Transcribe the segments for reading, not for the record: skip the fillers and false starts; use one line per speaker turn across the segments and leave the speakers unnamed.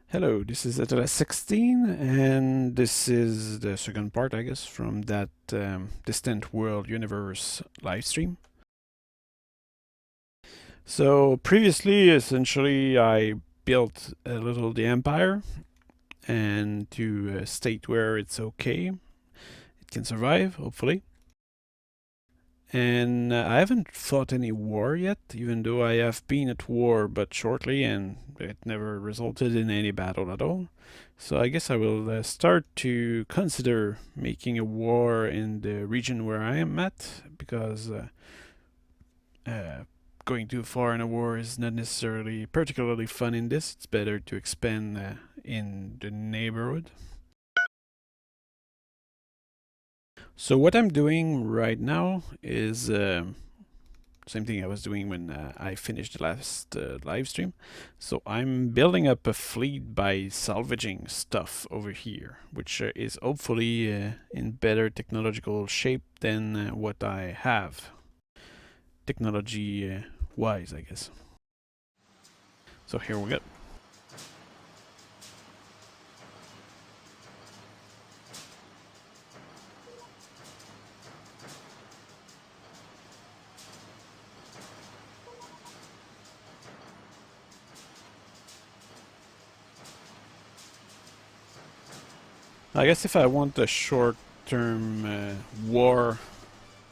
Hello, this is Attrition 16, and this is the second part, I guess, from that Distant World Universe live stream. So previously, essentially, I built a little the Empire, and to a state where it's okay, it can survive, hopefully. And I haven't fought any war yet, even though I have been at war but shortly, and it never resulted in any battle at all. So I guess I will start to consider making a war in the region where I am at, because going too far in a war is not necessarily particularly fun in this. It's better to expand in the neighborhood. So what I'm doing right now is same thing I was doing when I finished the last live stream. So I'm building up a fleet by salvaging stuff over here, which is hopefully in better technological shape than what I have. Technology wise, I guess. So here we go. I guess if I want a short-term war,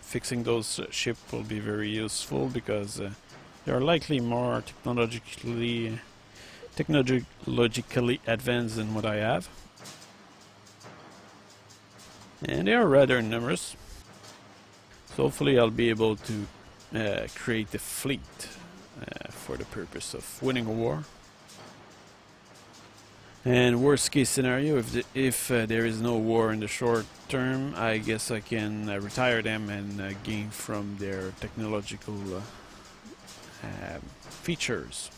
fixing those ships will be very useful, because they are likely more technologically advanced than what I have. And they are rather numerous. So hopefully I'll be able to create a fleet for the purpose of winning a war. And worst case scenario, if there is no war in the short term, I guess I can retire them and gain from their technological features.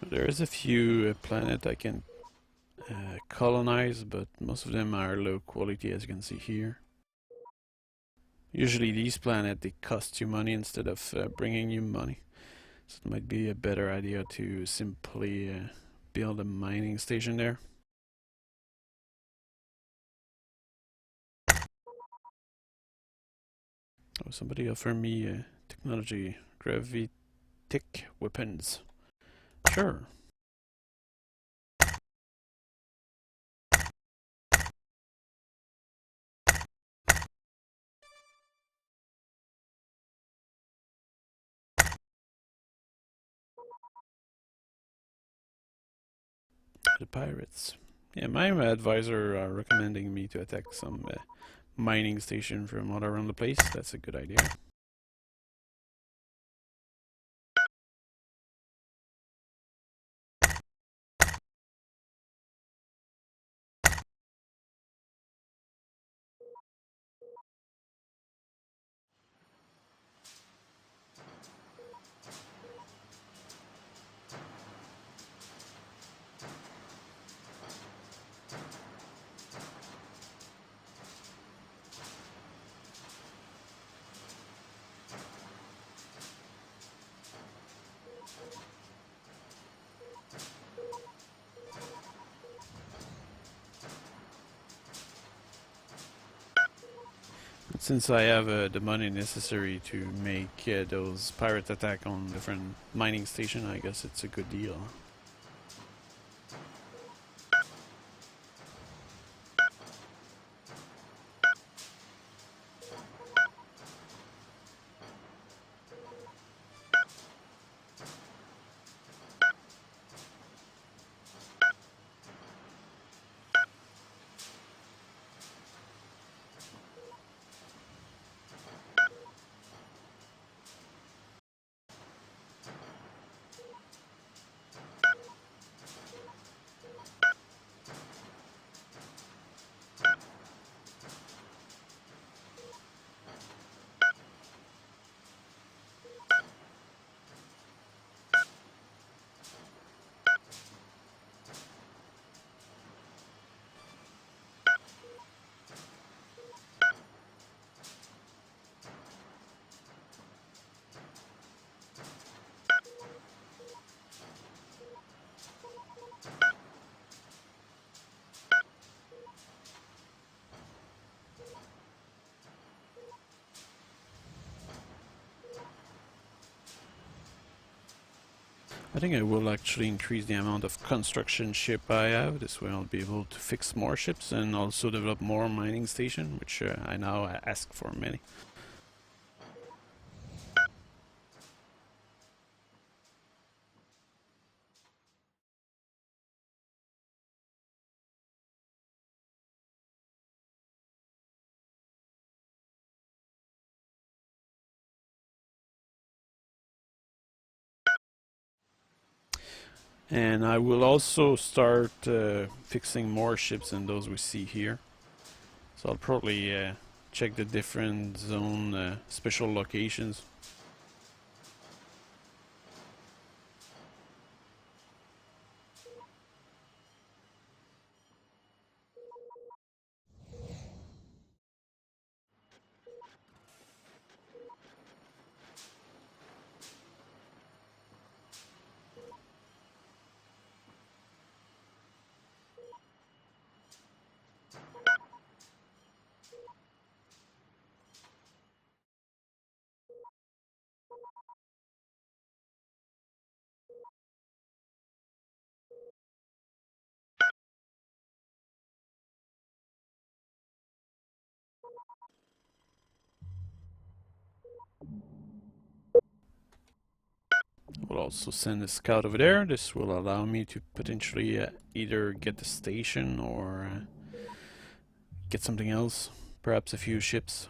There is a few planets I can colonize, but most of them are low quality, as you can see here. Usually these planets, they cost you money instead of bringing you money. So it might be a better idea to simply build a mining station there. Oh, somebody offer me technology, gravitic weapons. Sure. The pirates. Yeah, my advisor are recommending me to attack some mining station from all around the place. That's a good idea. Since I have the money necessary to make those pirate attack on different mining station, I guess it's a good deal. I think I will actually increase the amount of construction ship I have. This way I'll be able to fix more ships and also develop more mining station, which I now ask for many. And I will also start fixing more ships than those we see here. So I'll probably check the different zone special locations. We'll also send a scout over there. This will allow me to potentially either get the station or get something else, perhaps a few ships.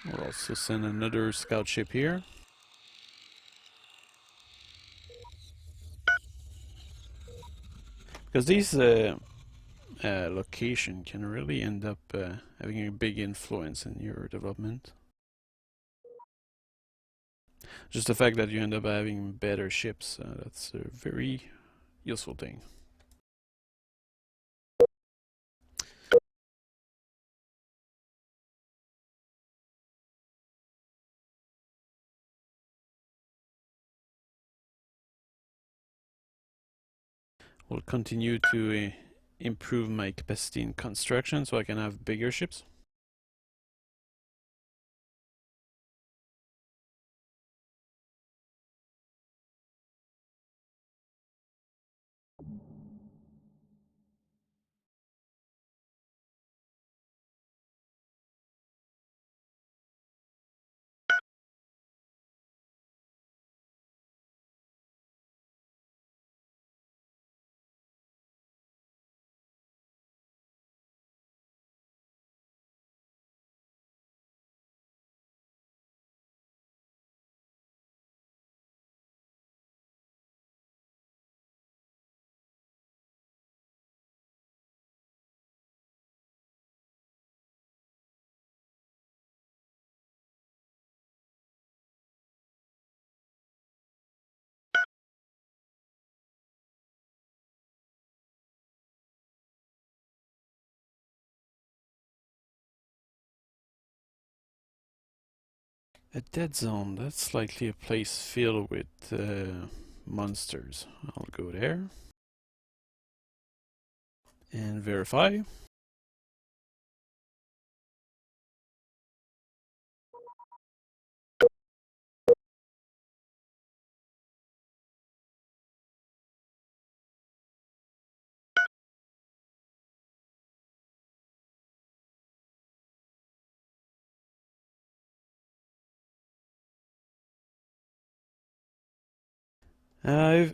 We'll also send another scout ship here. Because these location can really end up having a big influence in your development. Just the fact that you end up having better ships, that's a very useful thing. We'll continue to improve my capacity in construction so I can have bigger ships. A dead zone, that's likely a place filled with monsters. I'll go there and verify.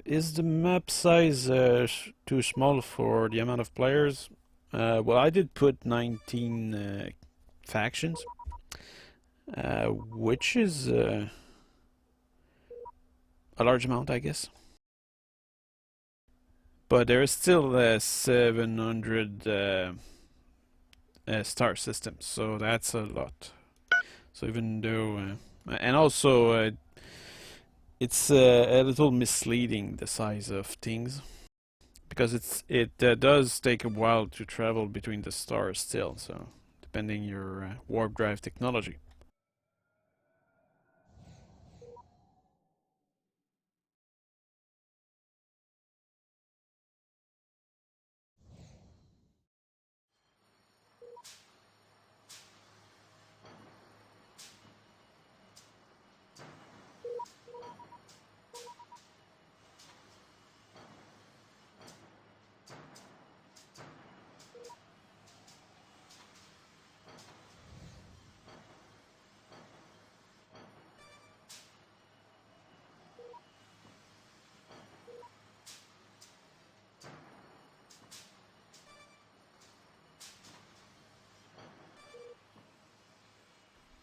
Is the map size too small for the amount of players? Well, I did put 19 factions, which is a large amount, I guess. But there is still 700 star systems, so that's a lot. So even though, and also it's a little misleading, the size of things, because it does take a while to travel between the stars still. So depending your warp drive technology.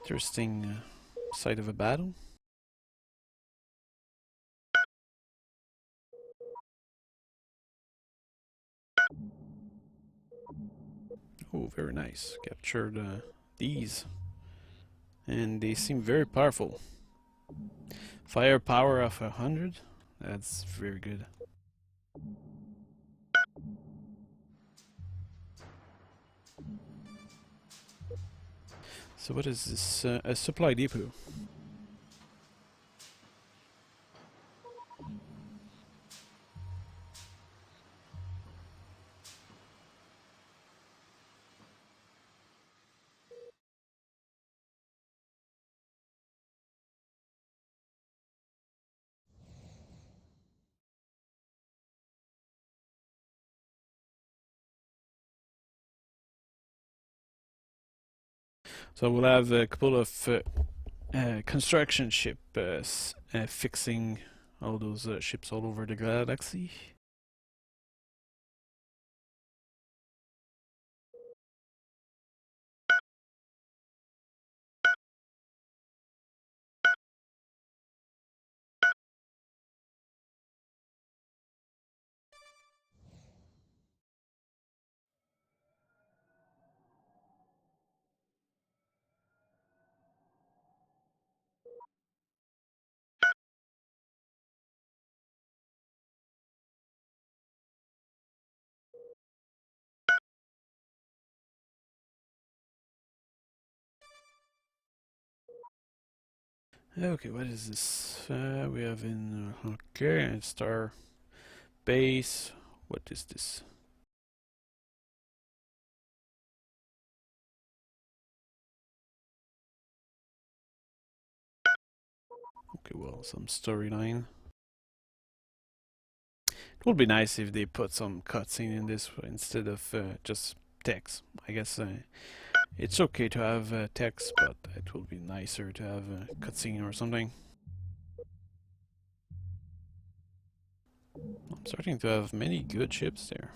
Interesting site of a battle. Oh, very nice. Captured these. And they seem very powerful. Firepower of 100? That's very good. So what is this? A supply depot. So we'll have a couple of construction ship fixing all those ships all over the galaxy. Okay, what is this? We have in okay, star base. What is this? Okay, well, some storyline. It would be nice if they put some cutscene in this instead of just text. I guess it's okay to have text, but it would be nicer to have a cutscene or something. I'm starting to have many good ships there.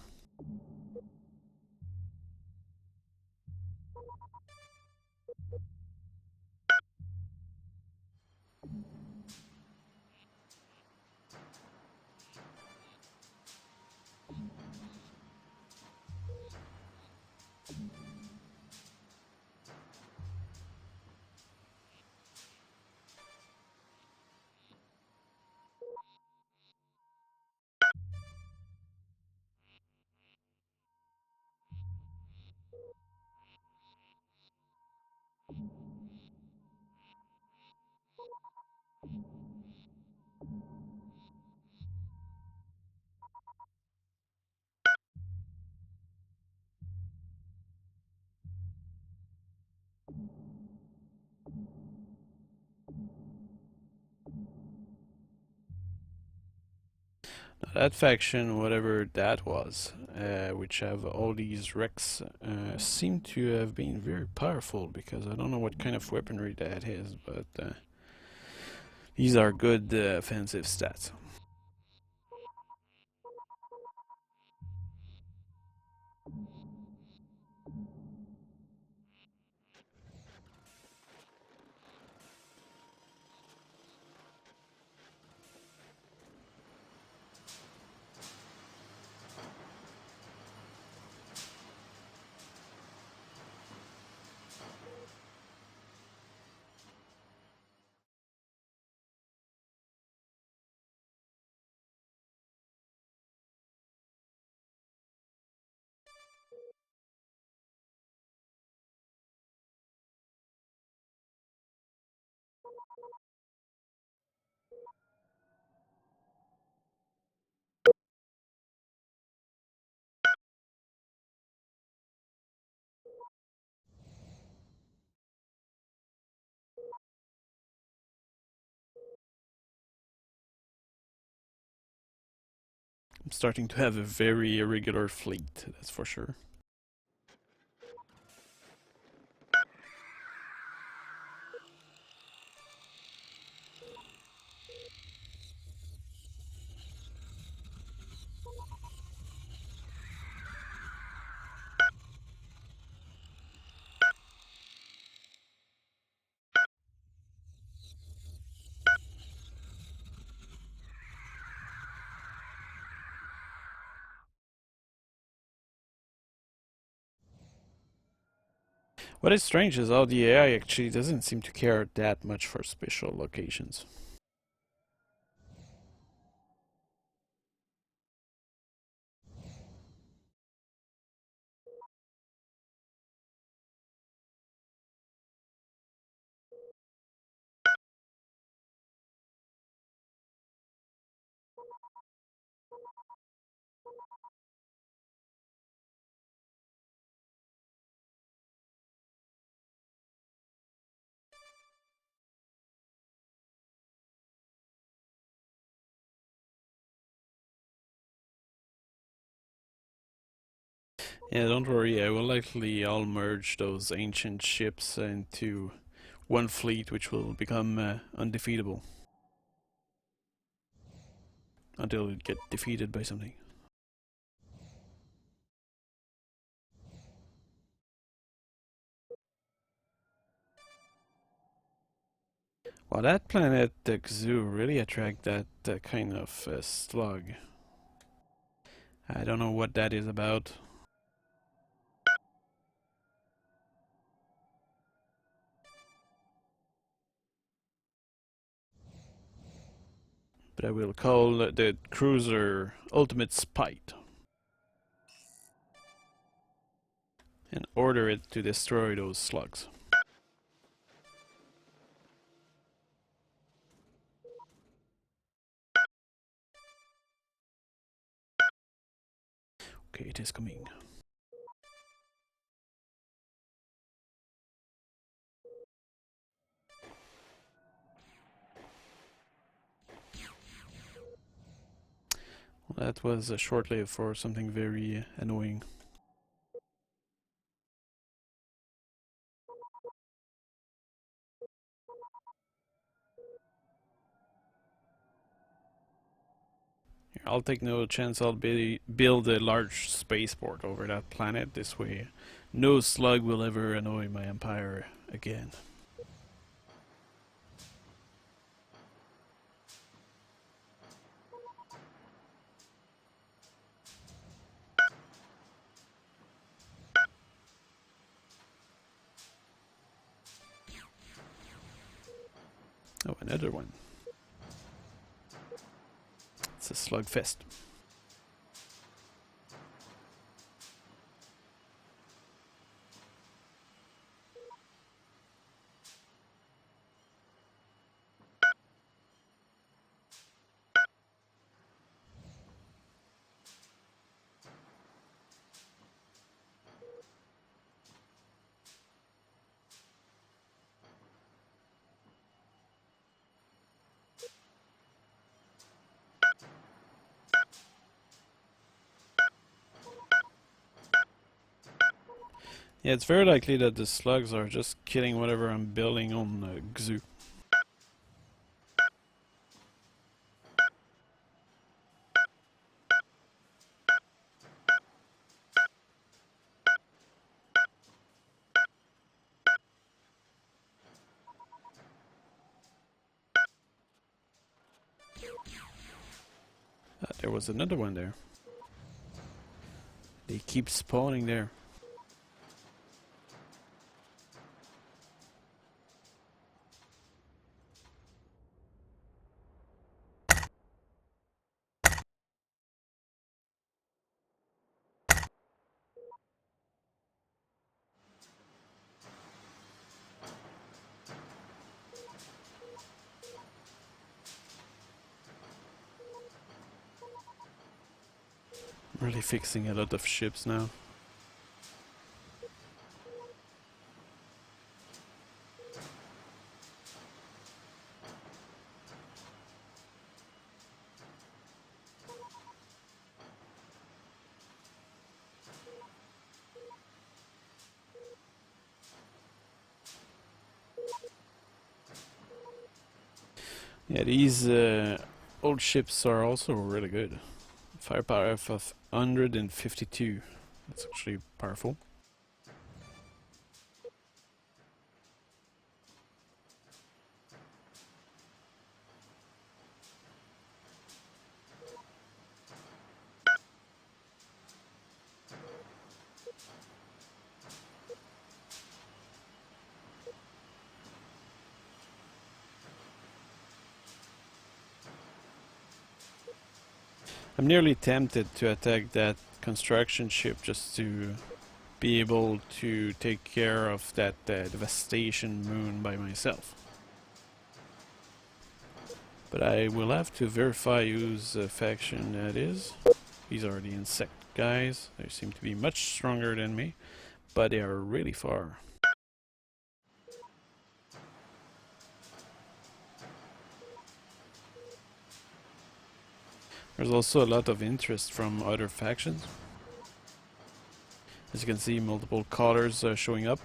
That faction, whatever that was, which have all these wrecks, seem to have been very powerful, because I don't know what kind of weaponry that is, but these are good offensive stats. I'm starting to have a very irregular fleet, that's for sure. What is strange is how the AI actually doesn't seem to care that much for special locations. Yeah, don't worry, I will likely all merge those ancient ships into one fleet which will become undefeatable. Until it get defeated by something. Well, that planet, Xu, really attract that kind of slug. I don't know what that is about. But I will call the cruiser Ultimate Spite. And order it to destroy those slugs. Okay, it is coming. Well, that was a short-lived for something very annoying. Here, I'll take no chance I'll build a large spaceport over that planet. This way, no slug will ever annoy my empire again. Oh, another one. It's a slugfest. Yeah, it's very likely that the slugs are just killing whatever I'm building on Xu. There was another one there. They keep spawning there. I'm really fixing a lot of ships now. Yeah, these old ships are also really good. Firepower of 152. That's actually powerful. I'm nearly tempted to attack that construction ship just to be able to take care of that devastation moon by myself. But I will have to verify whose faction that is. These are the insect guys. They seem to be much stronger than me, but they are really far. There's also a lot of interest from other factions. As you can see, multiple colors showing up.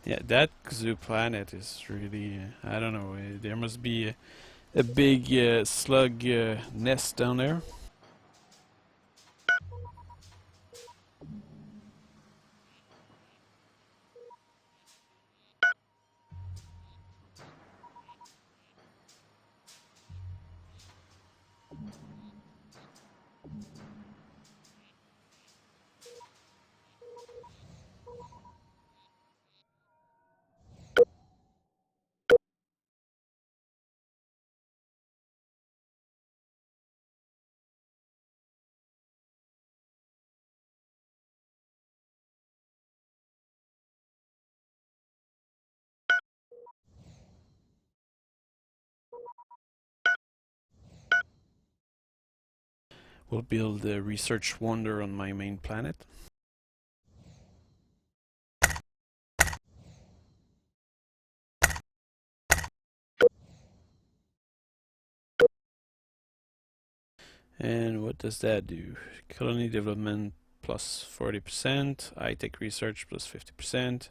Yeah, that zoo planet is really, I don't know, there must be a big slug nest down there. We'll build a research wonder on my main planet. And what does that do? Colony development plus 40%, high-tech research plus 50%,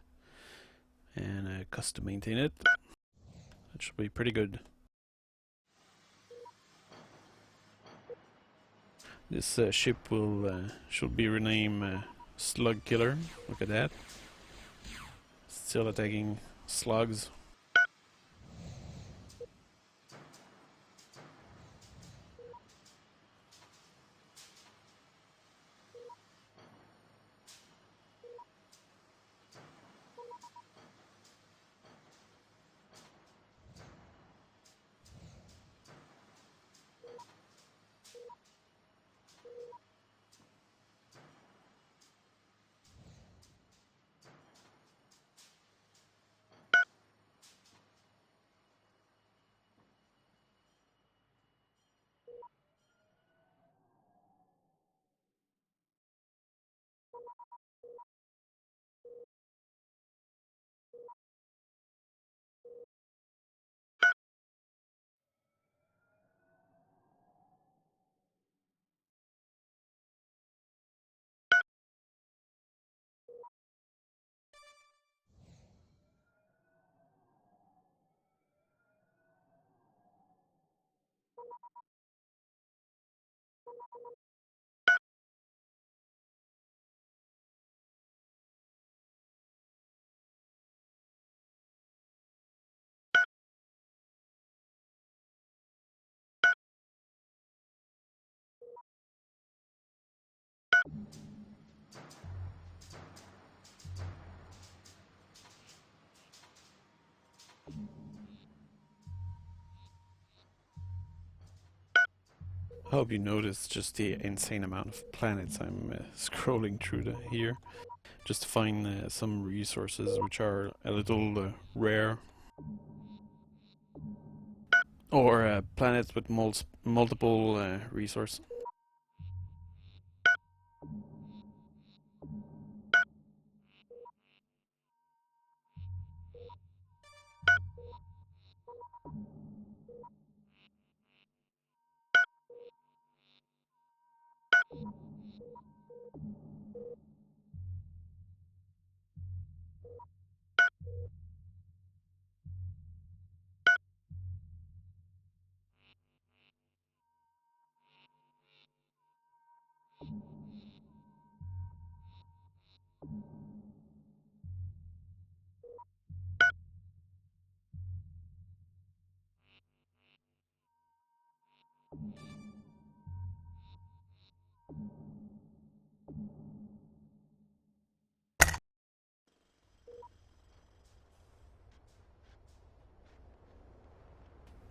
and cost to maintain it. That should be pretty good. This ship will should be renamed Slug Killer. Look at that. Still attacking slugs. I hope you notice just the insane amount of planets I'm scrolling through here, just to find some resources which are a little rare, or planets with multiple resources.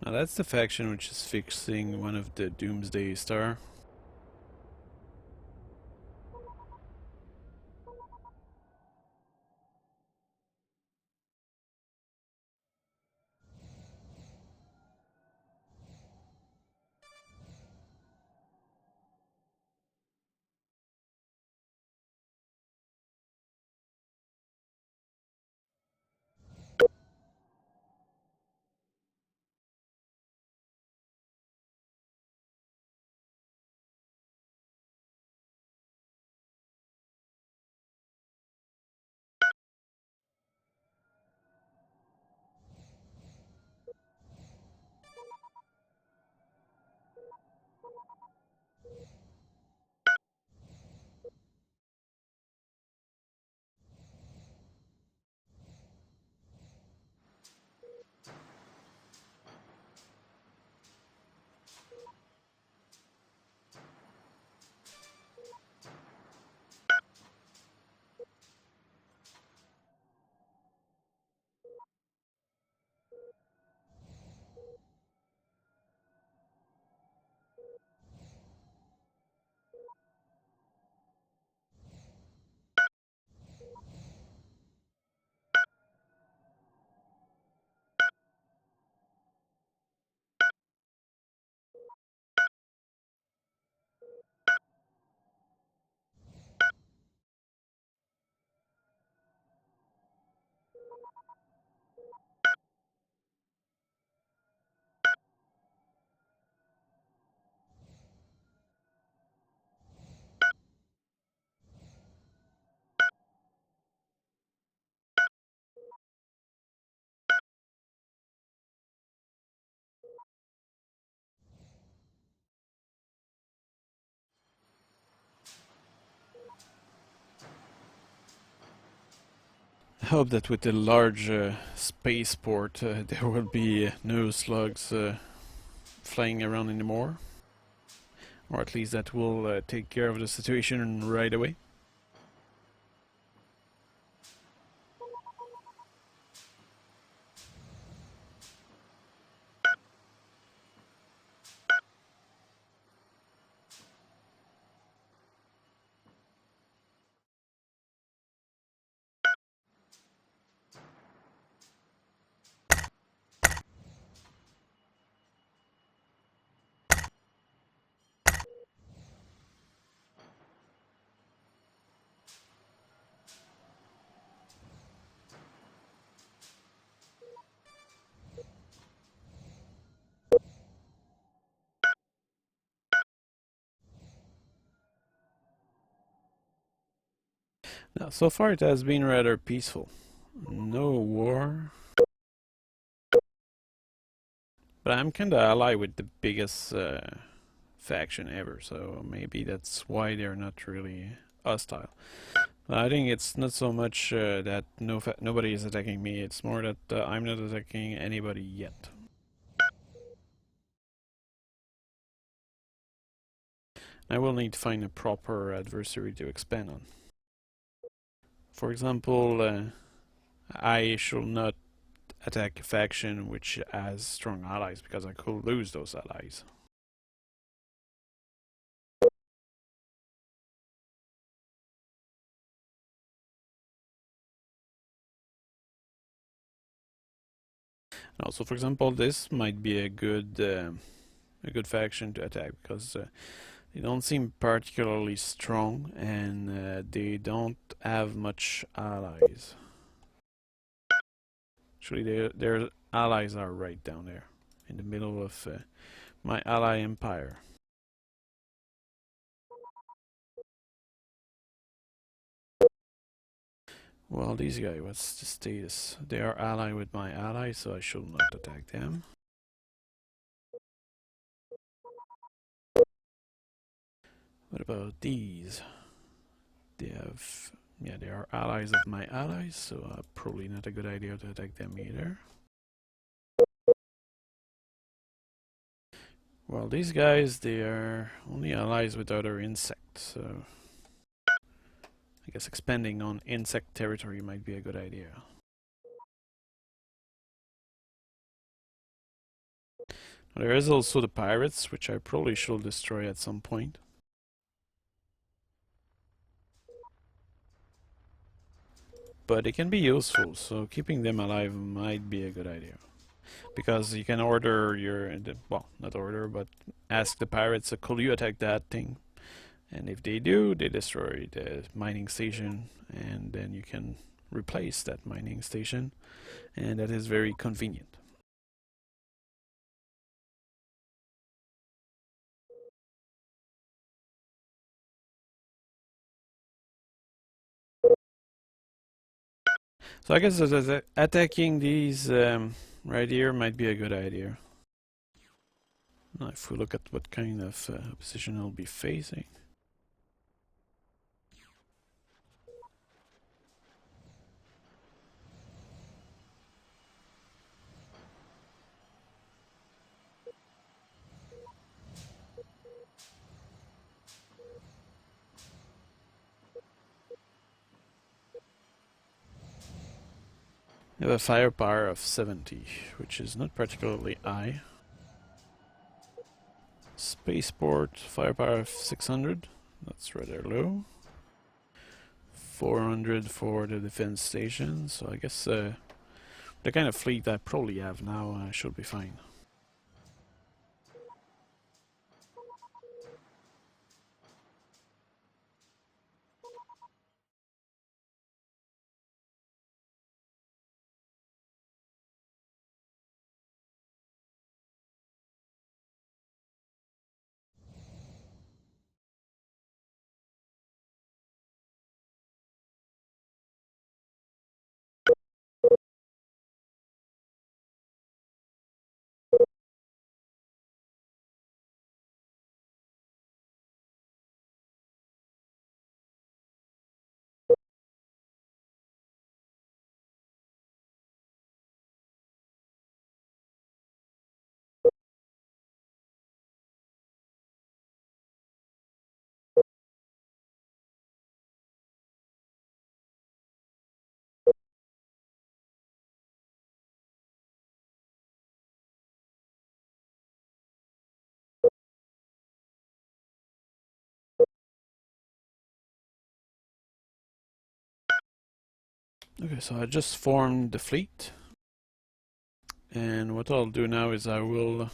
Now that's the faction which is fixing one of the Doomsday Star. I hope that with the large spaceport there will be no slugs flying around anymore. Or at least that will take care of the situation right away. Now, so far it has been rather peaceful. No war. But I'm kinda allied with the biggest faction ever, so maybe that's why they're not really hostile. I think it's not so much that nobody is attacking me, it's more that I'm not attacking anybody yet. I will need to find a proper adversary to expand on. For example, I should not attack a faction which has strong allies, because I could lose those allies. And also, for example, this might be a good faction to attack, because they don't seem particularly strong, and they don't have much allies. Actually, their allies are right down there, in the middle of my ally empire. Well, these guys, what's the status? They are allied with my ally, so I should not attack them. What about these? They are allies of my allies, so probably not a good idea to attack them either. Well, these guys, they are only allies with other insects, so I guess expanding on insect territory might be a good idea. There is also the pirates, which I probably should destroy at some point. But it can be useful, so keeping them alive might be a good idea. Because you can order your, well, not order, but ask the pirates, could you attack that thing? And if they do, they destroy the mining station, and then you can replace that mining station, and that is very convenient. So I guess attacking these right here might be a good idea. Now if we look at what kind of position I'll be facing. I have a firepower of 70, which is not particularly high. Spaceport, firepower of 600, that's rather low. 400 for the defense station, so I guess the kind of fleet I probably have now should be fine. Okay, so I just formed the fleet. And what I'll do now is I will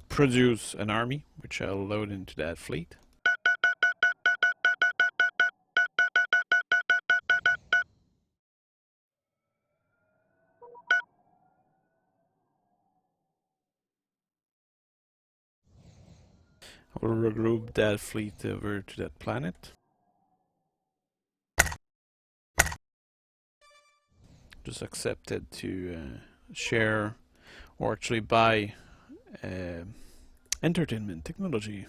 produce an army, which I'll load into that fleet. I will regroup that fleet over to that planet. Just accepted to share or actually buy entertainment technology.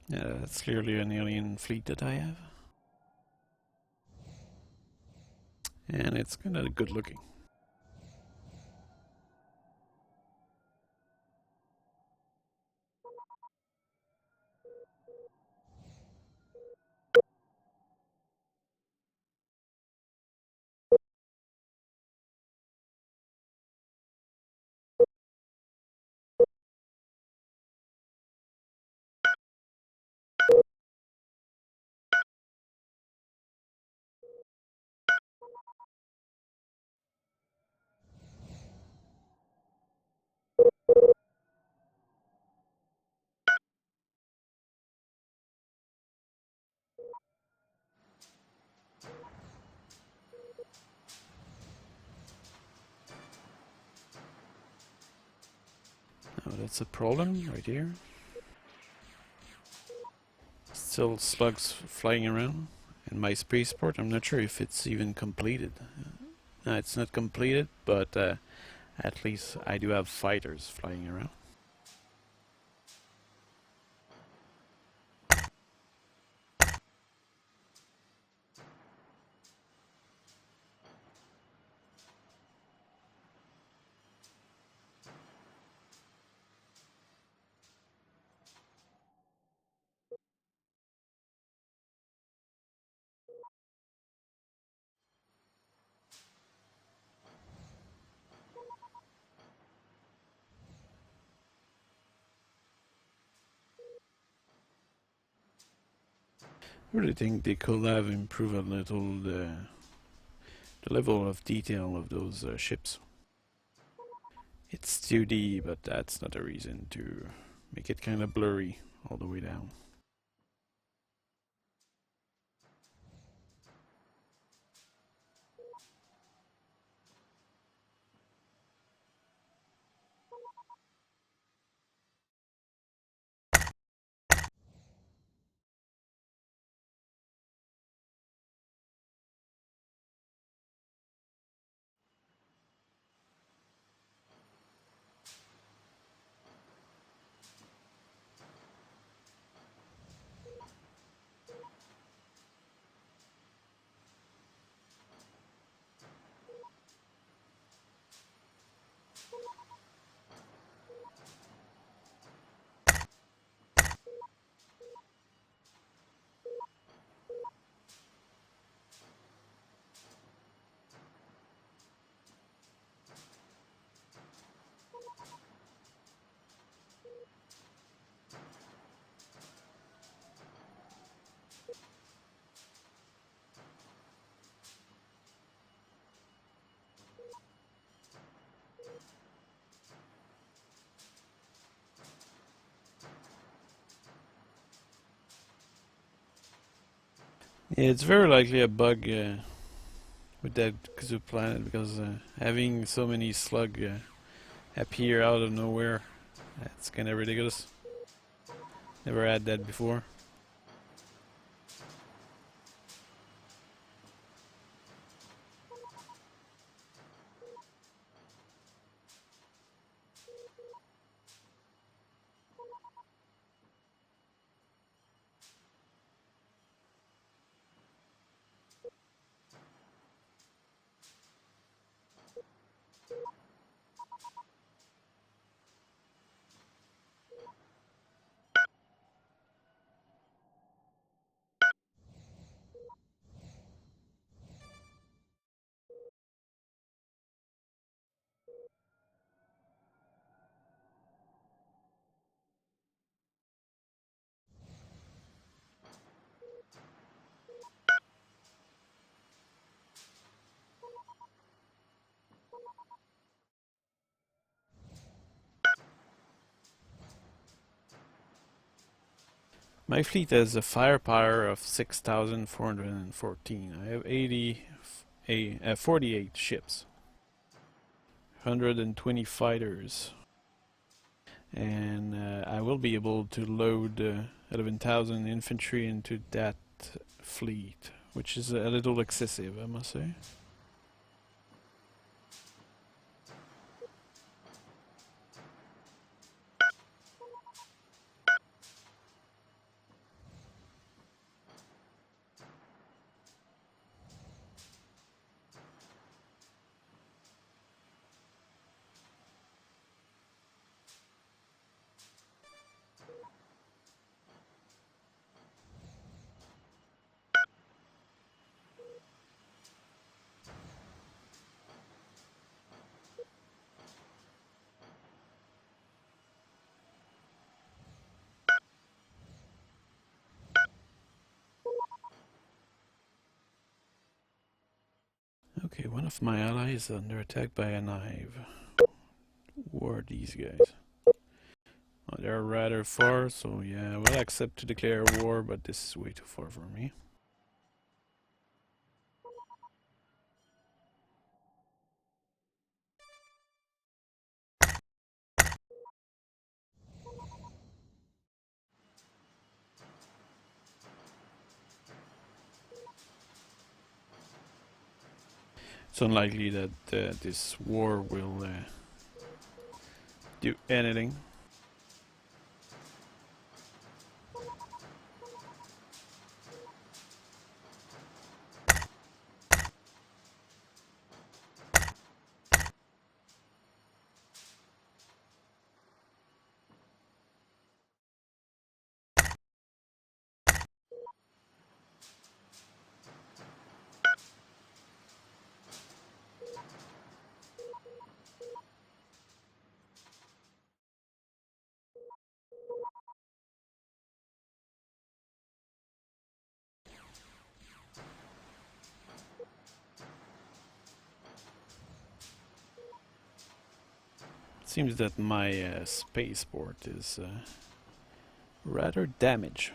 Yeah, that's clearly an alien fleet that I have. And it's kind of good looking. that's a problem right here. Still slugs flying around in my spaceport. I'm not sure if it's even completed. No, it's not completed, but at least I do have fighters flying around. I really think they could have improved a little the level of detail of those ships. It's 2D, but that's not a reason to make it kind of blurry all the way down. Yeah, it's very likely a bug with that exoplanet because having so many slug appear out of nowhere, that's kind of ridiculous. Never had that before. My fleet has a firepower of 6,414. I have 48 ships, 120 fighters, and I will be able to load 11,000 infantry into that fleet, which is a little excessive, I must say. Okay, one of my allies is under attack by a knife. Who are these guys? Oh, they're rather far, so yeah, I will accept to declare war, but this is way too far for me. It's unlikely that this war will do anything. Seems that my spaceport is rather damaged.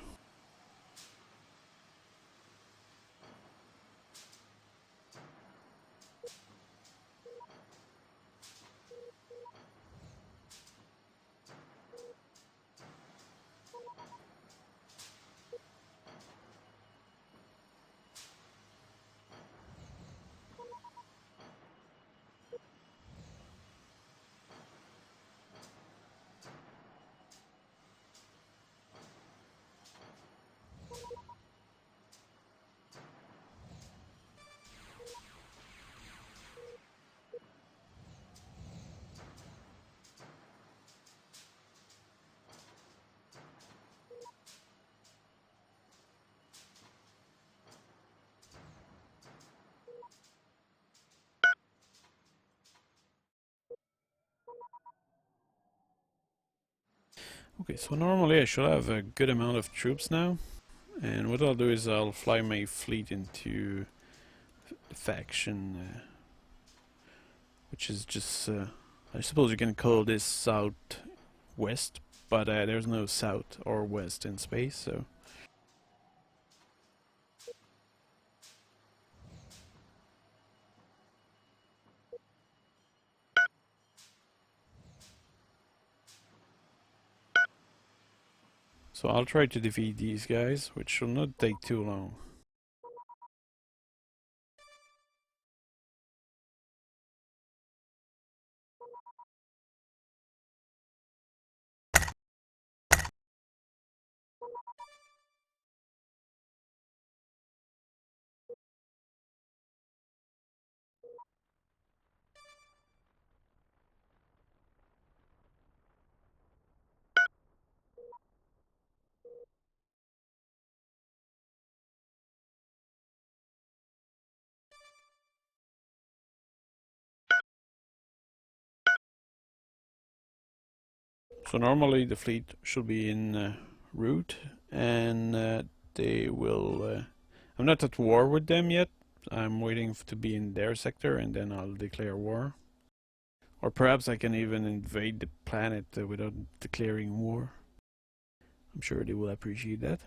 Okay, so normally I should have a good amount of troops now, and what I'll do is I'll fly my fleet into the faction, which is just, I suppose you can call this southwest, but there's no south or west in space, so... So I'll try to defeat these guys, which should not take too long. So normally the fleet should be in route, and they will... I'm not at war with them yet. I'm waiting to be in their sector, and then I'll declare war. Or perhaps I can even invade the planet without declaring war. I'm sure they will appreciate that.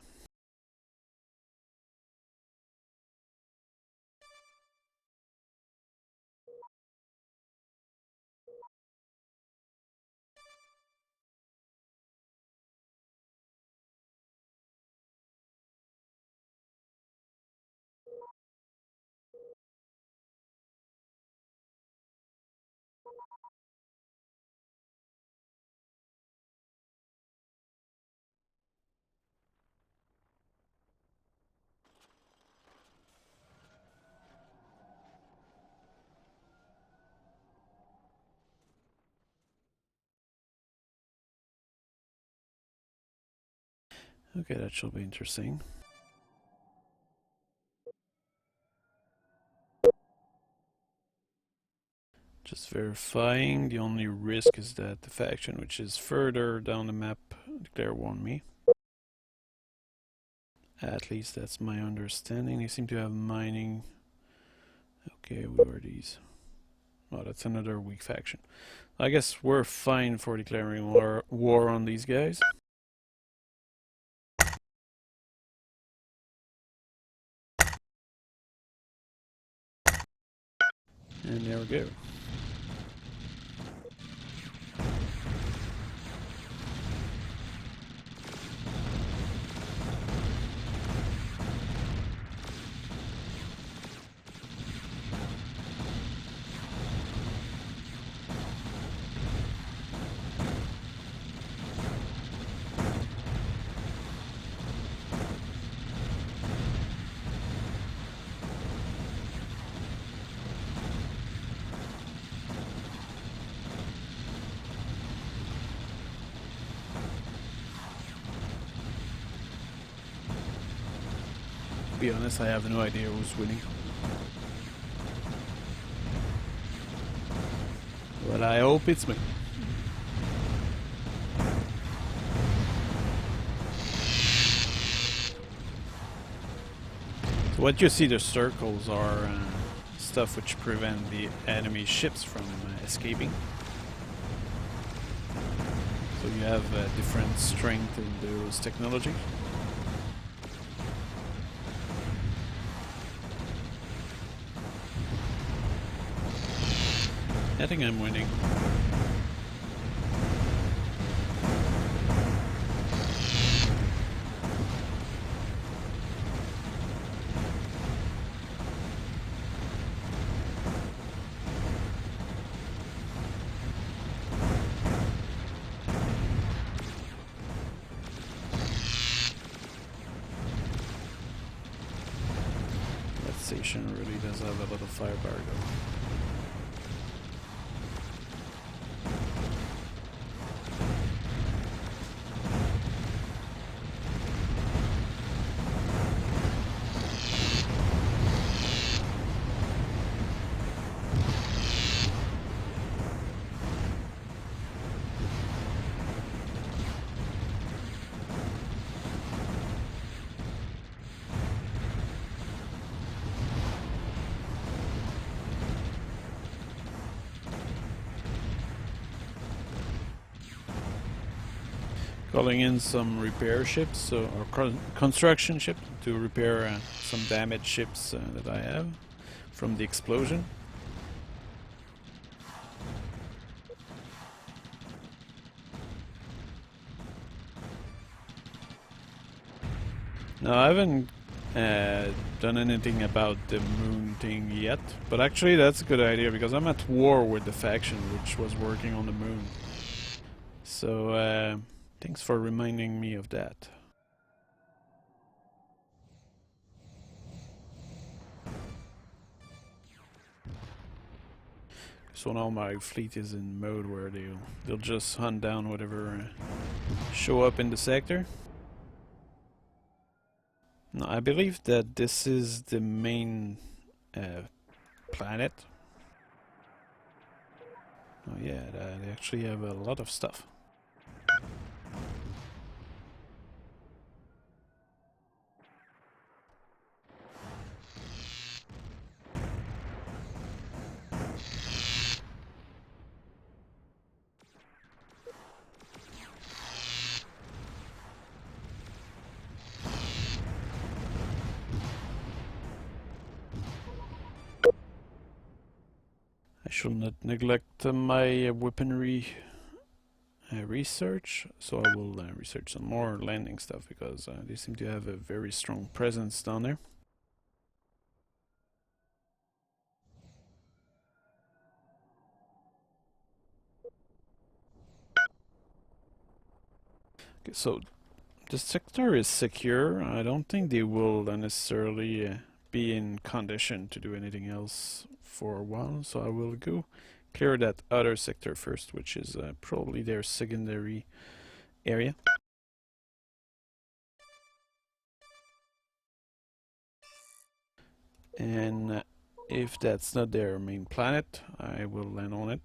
Okay, that should be interesting. Just verifying, the only risk is that the faction which is further down the map declare war on me. At least that's my understanding. They seem to have mining. Okay, what are these? Oh, that's another weak faction. I guess we're fine for declaring war on these guys. And there we go. be honest, I have no idea who's winning. But I hope it's me. So what you see, the circles are stuff which prevent the enemy ships from escaping. So you have different strength in those technologies. I think I'm winning. That station really does have a lot of firepower though. Calling in some repair ships or construction ships to repair some damaged ships that I have from the explosion. No, I haven't done anything about the moon thing yet, but actually that's a good idea because I'm at war with the faction which was working on the moon. So thanks for reminding me of that. So now my fleet is in mode where they'll just hunt down whatever show up in the sector. No, I believe that this is the main planet. Oh yeah, they actually have a lot of stuff. I should not neglect my weaponry research, so I will research some more landing stuff because they seem to have a very strong presence down there. Okay, so the sector is secure. I don't think they will necessarily be in condition to do anything else for a while, so I will go clear that other sector first, which is probably their secondary area. And if that's not their main planet, I will land on it.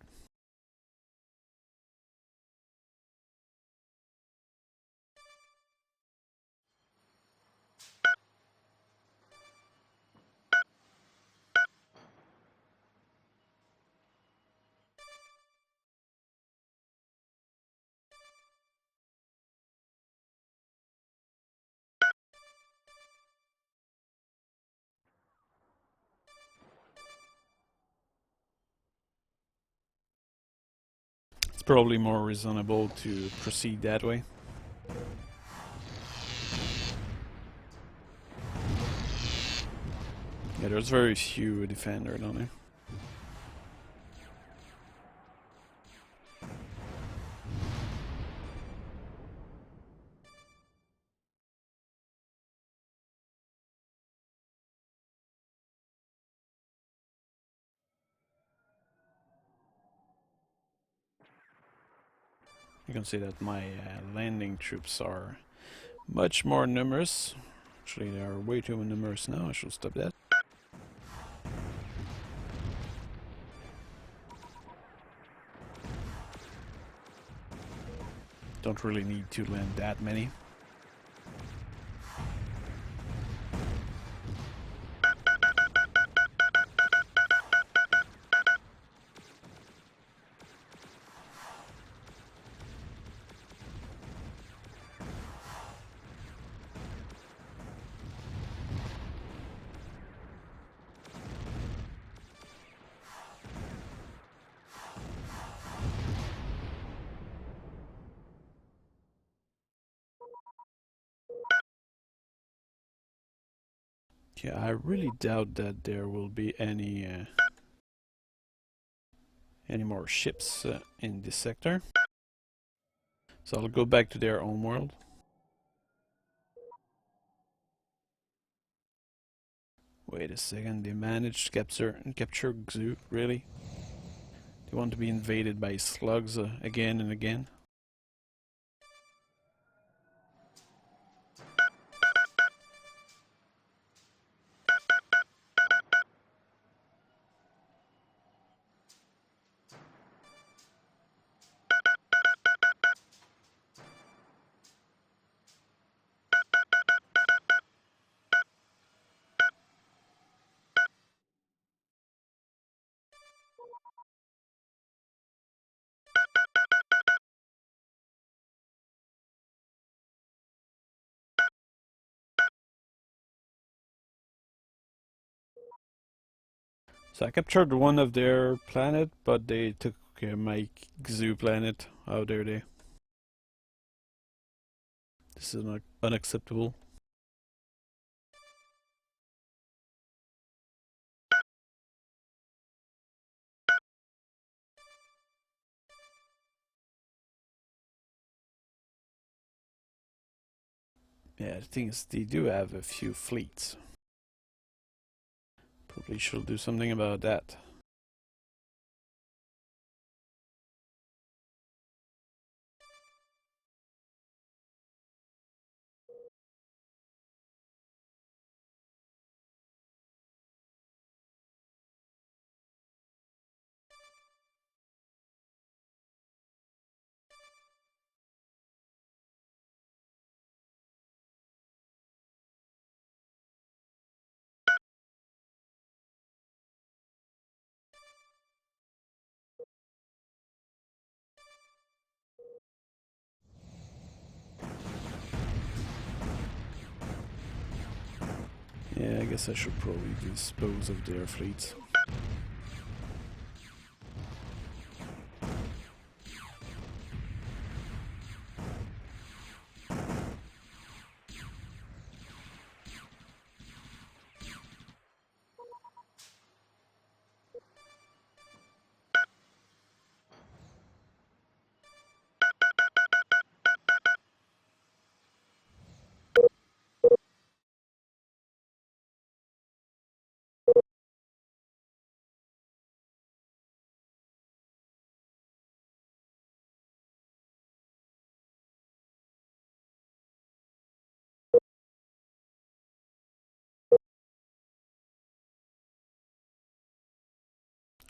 It's probably more reasonable to proceed that way. Yeah, there's very few defenders on there. You can see that my landing troops are much more numerous. Actually, there are way too numerous now. I should stop that. Don't really need to land that many. Yeah, I really doubt that there will be any more ships in this sector. So I'll go back to their own world. Wait a second, they managed to capture Xu, really? They want to be invaded by slugs again and again? So I captured one of their planet, but they took my Xu planet. How dare they? This is unacceptable. Yeah, the thing is, they do have a few fleets. Probably should do something about that. Yeah, I guess I should probably dispose of their fleets.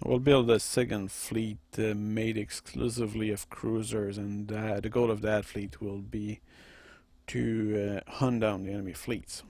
We'll build a second fleet made exclusively of cruisers, and the goal of that fleet will be to hunt down the enemy fleets.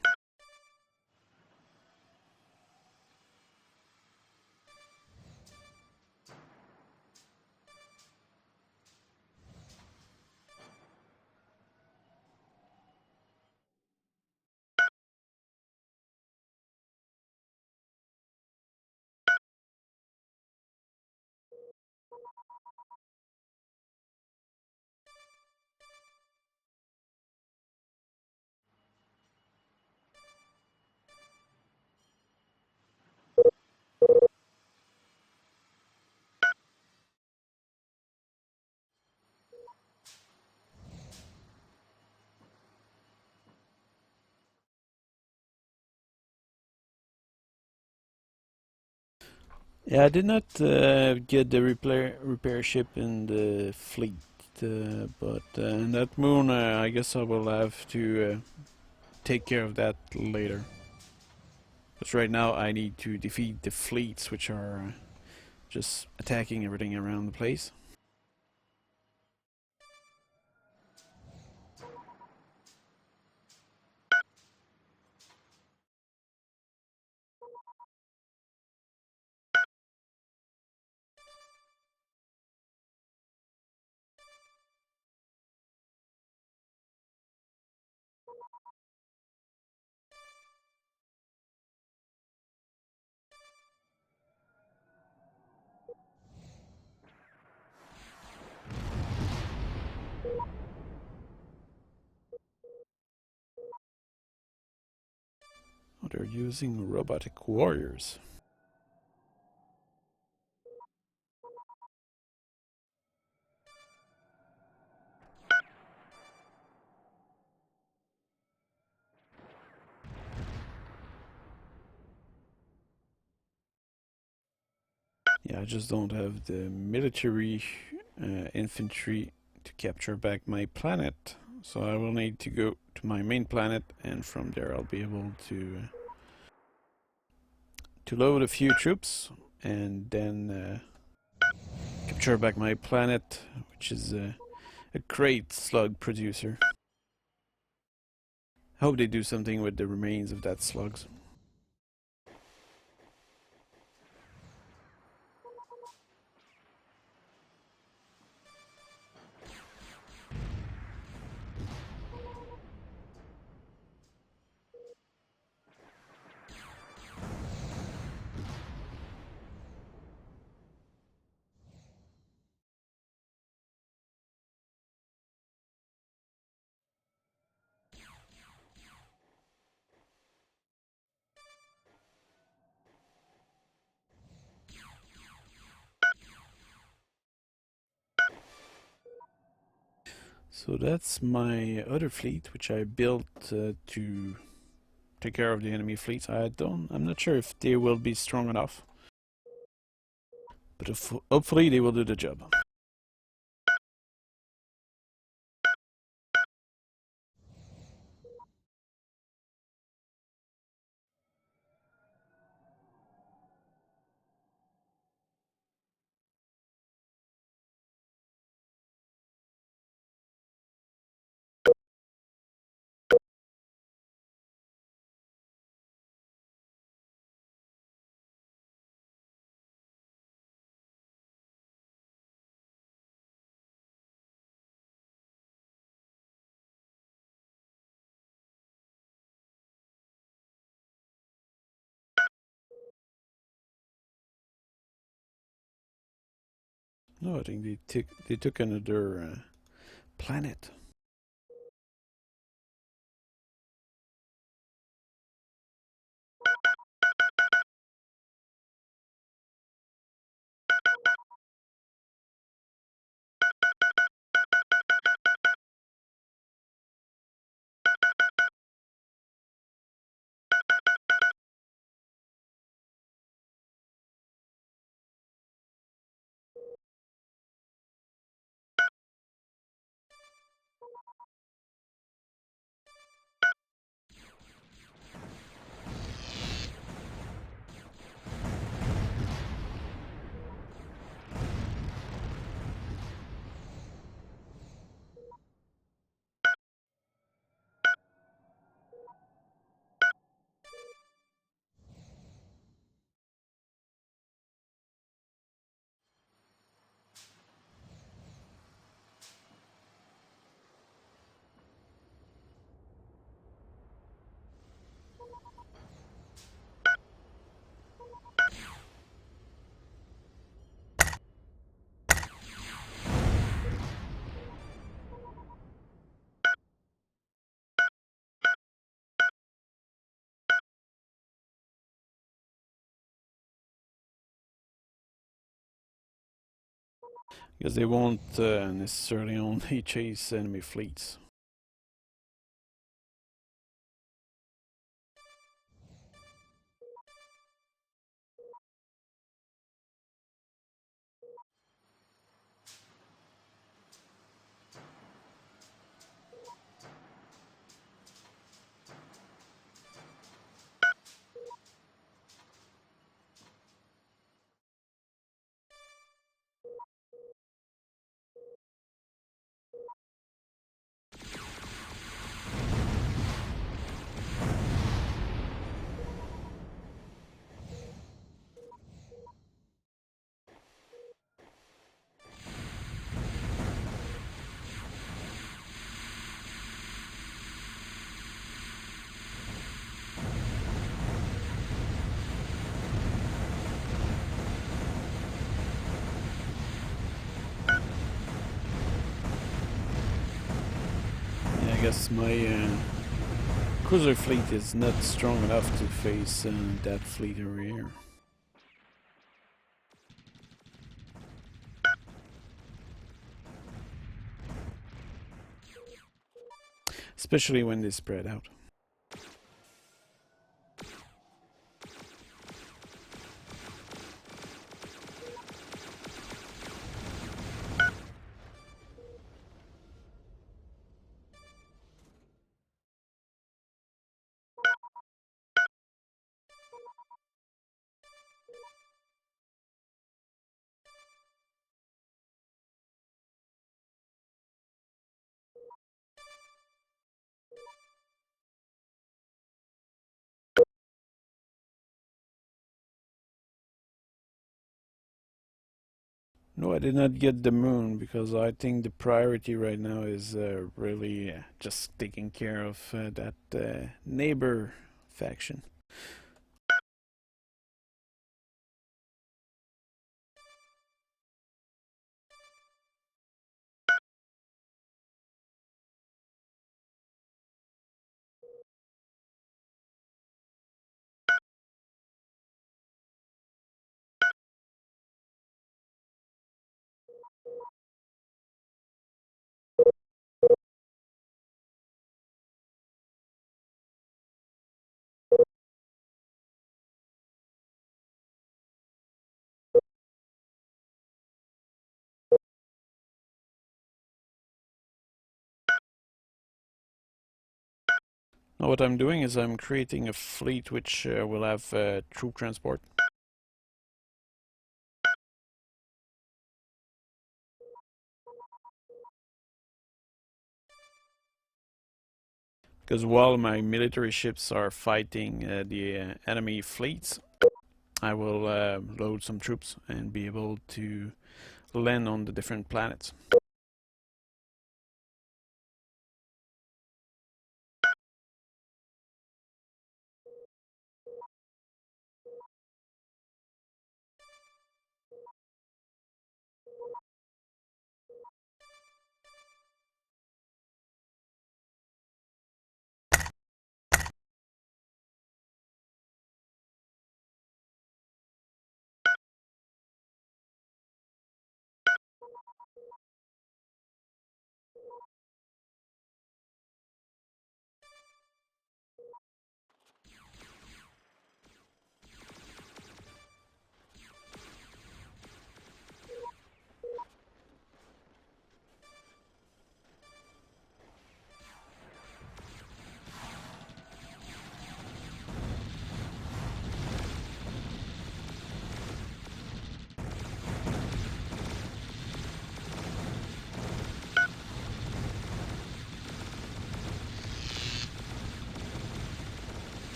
Yeah, I did not get the repair ship in the fleet, but in that moon, I guess I will have to take care of that later. Because right now I need to defeat the fleets which are just attacking everything around the place. Oh, they're using robotic warriors. Yeah, I just don't have the military infantry to capture back my planet. So I will need to go to my main planet, and from there I'll be able to load a few troops and then capture back my planet, which is a great slug producer. I hope they do something with the remains of that slugs. So that's my other fleet, which I built to take care of the enemy fleets. I'm not sure if they will be strong enough, but hopefully they will do the job. No, I think they took another planet. Because they won't necessarily only chase enemy fleets. guess my cruiser fleet is not strong enough to face that fleet over here. Especially when they spread out. No, I did not get the moon because I think the priority right now is really just taking care of that neighbor faction. Now what I'm doing is I'm creating a fleet which will have troop transport. Because while my military ships are fighting the enemy fleets, I will load some troops and be able to land on the different planets.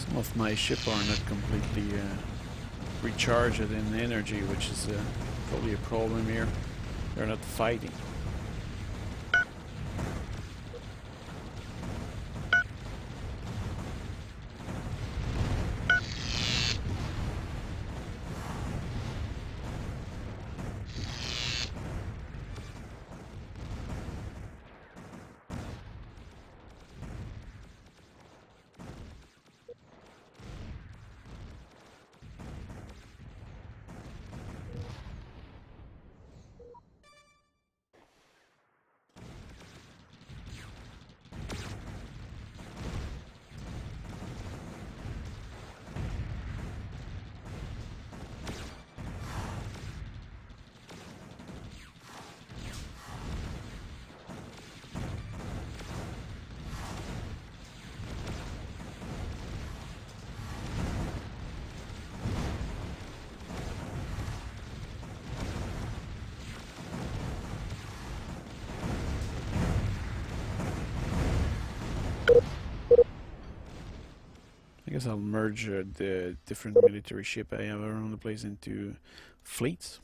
Some of my ships are not completely recharged in energy, which is probably a problem here. They're not fighting. I guess I'll merge the different military ship I have around the place into fleets.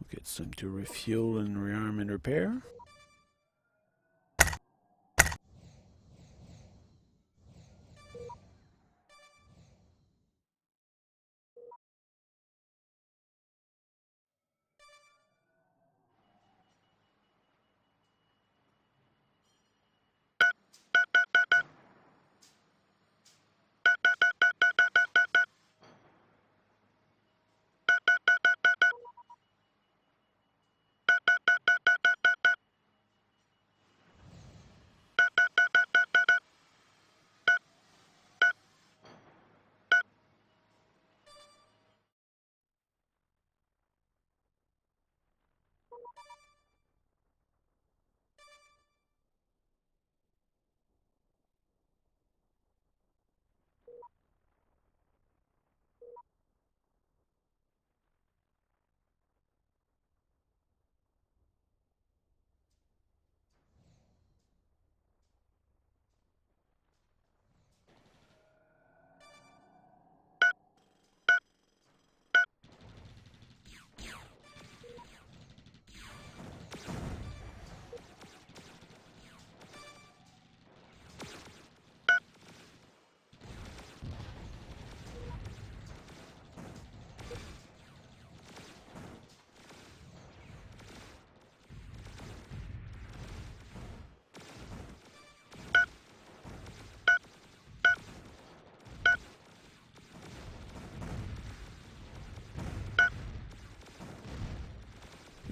Okay, it's time to refuel and rearm and repair.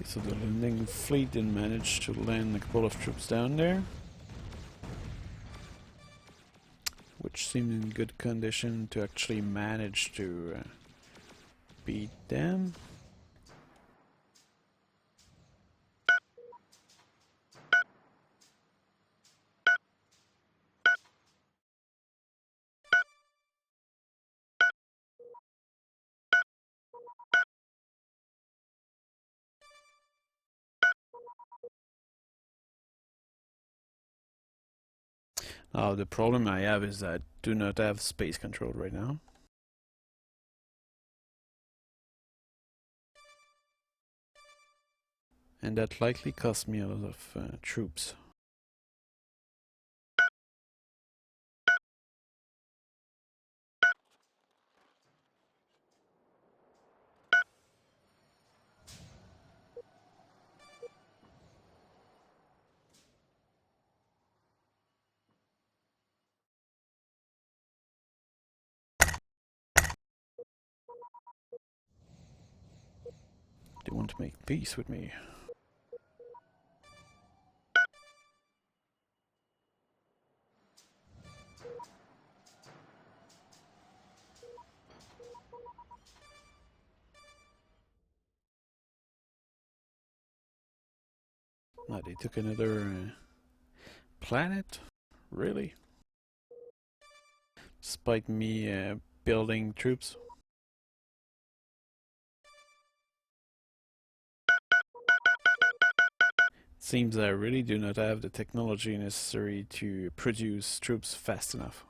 So the landing fleet didn't manage to land a couple of troops down there, which seemed in good condition to actually manage to beat them. Now the problem I have is that I do not have space control right now. And that likely cost me a lot of troops. They want to make peace with me. No, they took another planet? Really? Despite me building troops? It seems I really do not have the technology necessary to produce troops fast enough.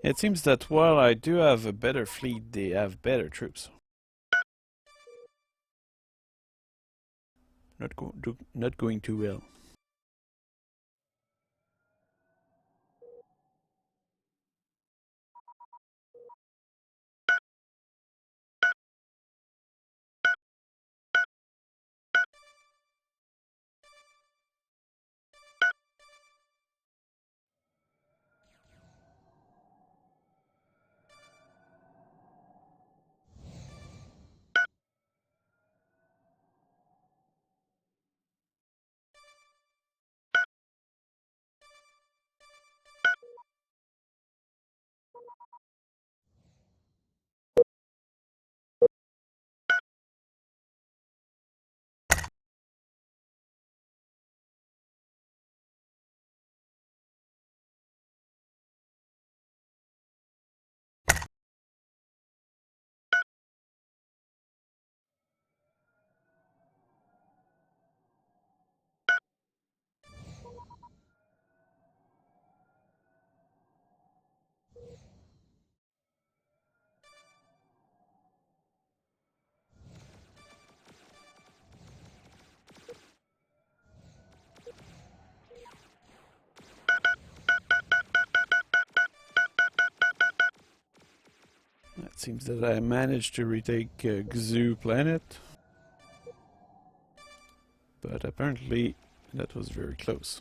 It seems that while I do have a better fleet, they have better troops. Not going too well. It seems that I managed to retake Xu planet, but apparently that was very close.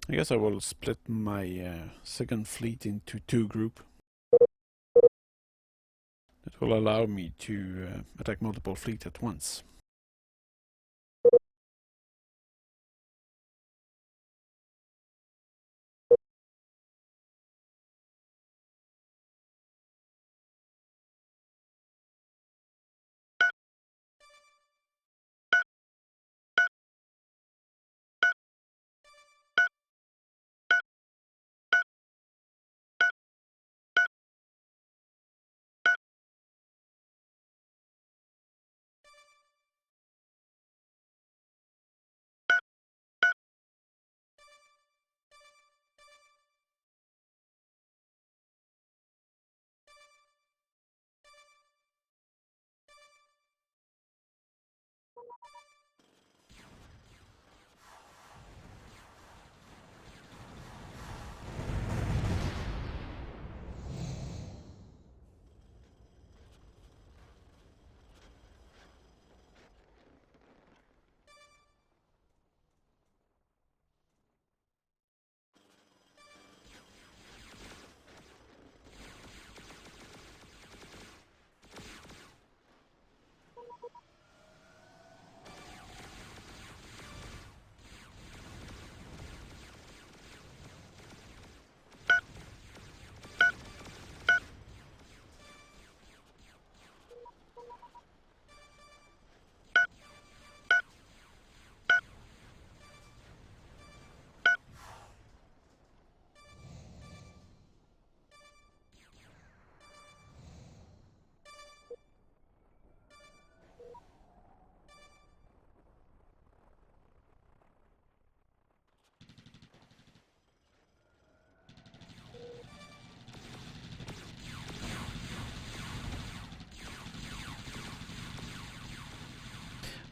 I guess I will split my second fleet into two groups. That will allow me to attack multiple fleets at once.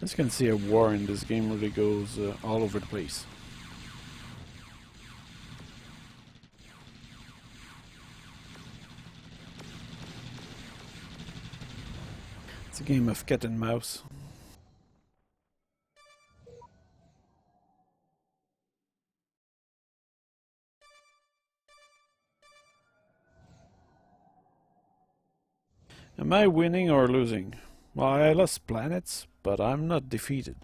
As you can see, a war in this game really goes all over the place. It's a game of cat and mouse. Am I winning or losing? Well, I lost planets, but I'm not defeated.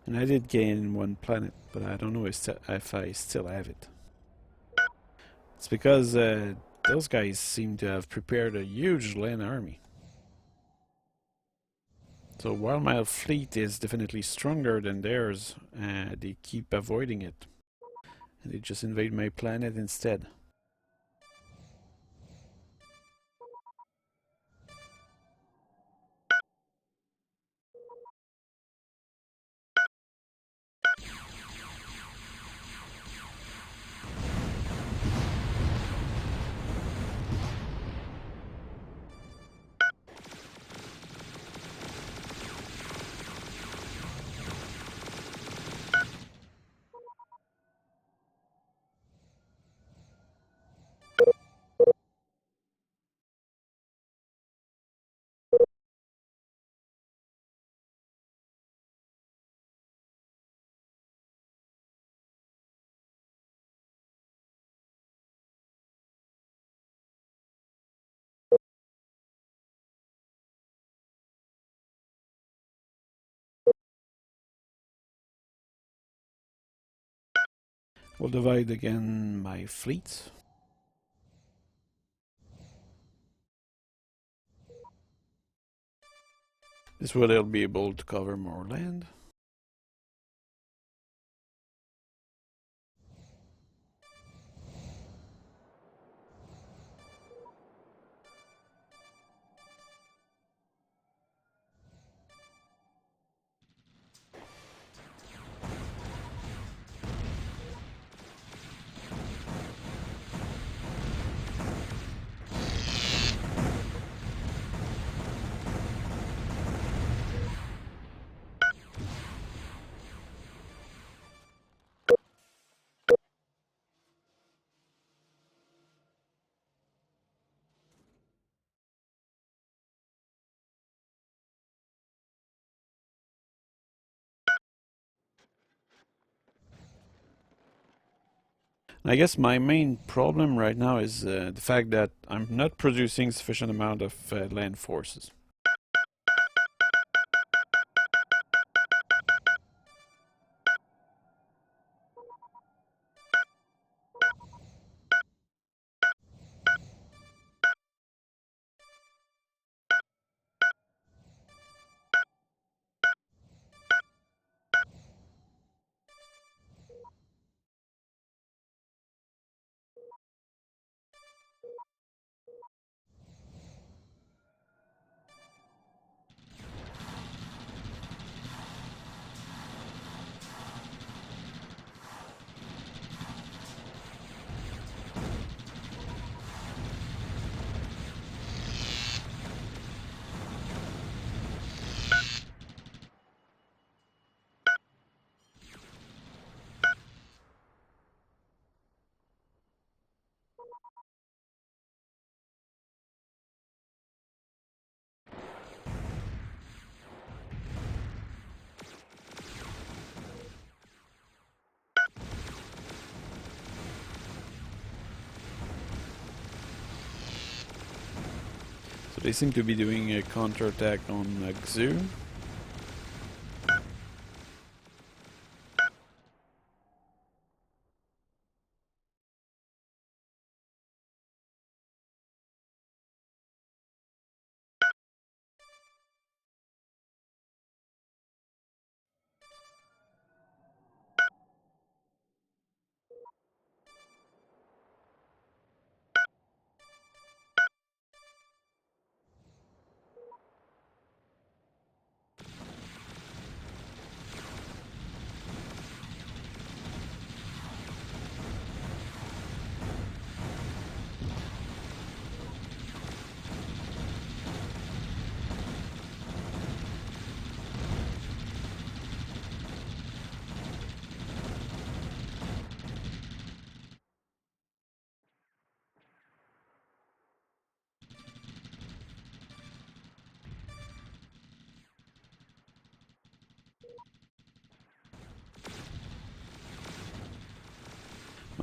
And I did gain one planet, but I don't know if I still have it. It's because those guys seem to have prepared a huge land army. So while my fleet is definitely stronger than theirs, they keep avoiding it. And they just invade my planet instead. We'll divide again my fleets. This way they'll be able to cover more land. I guess my main problem right now is the fact that I'm not producing sufficient amount of land forces. So they seem to be doing a counterattack on Xu.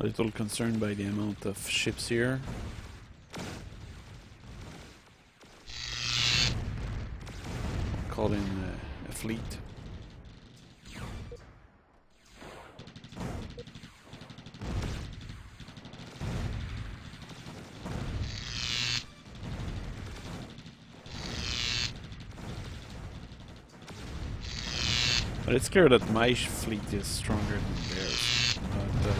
A little concerned by the amount of ships here. Call in a fleet. But it's clear that my fleet is stronger than theirs. But the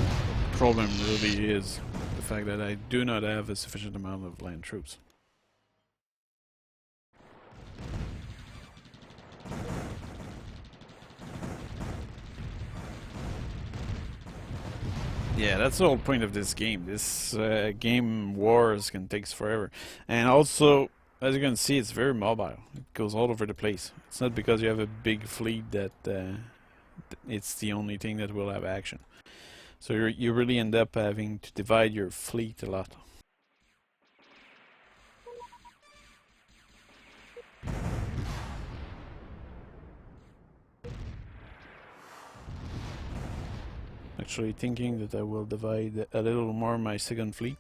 problem really is the fact that I do not have a sufficient amount of land troops. Yeah, that's the whole point of this game. This game wars can take forever. And also, as you can see, it's very mobile. It goes all over the place. It's not because you have a big fleet that it's the only thing that will have action. So you really end up having to divide your fleet a lot. Actually thinking that I will divide a little more my second fleet.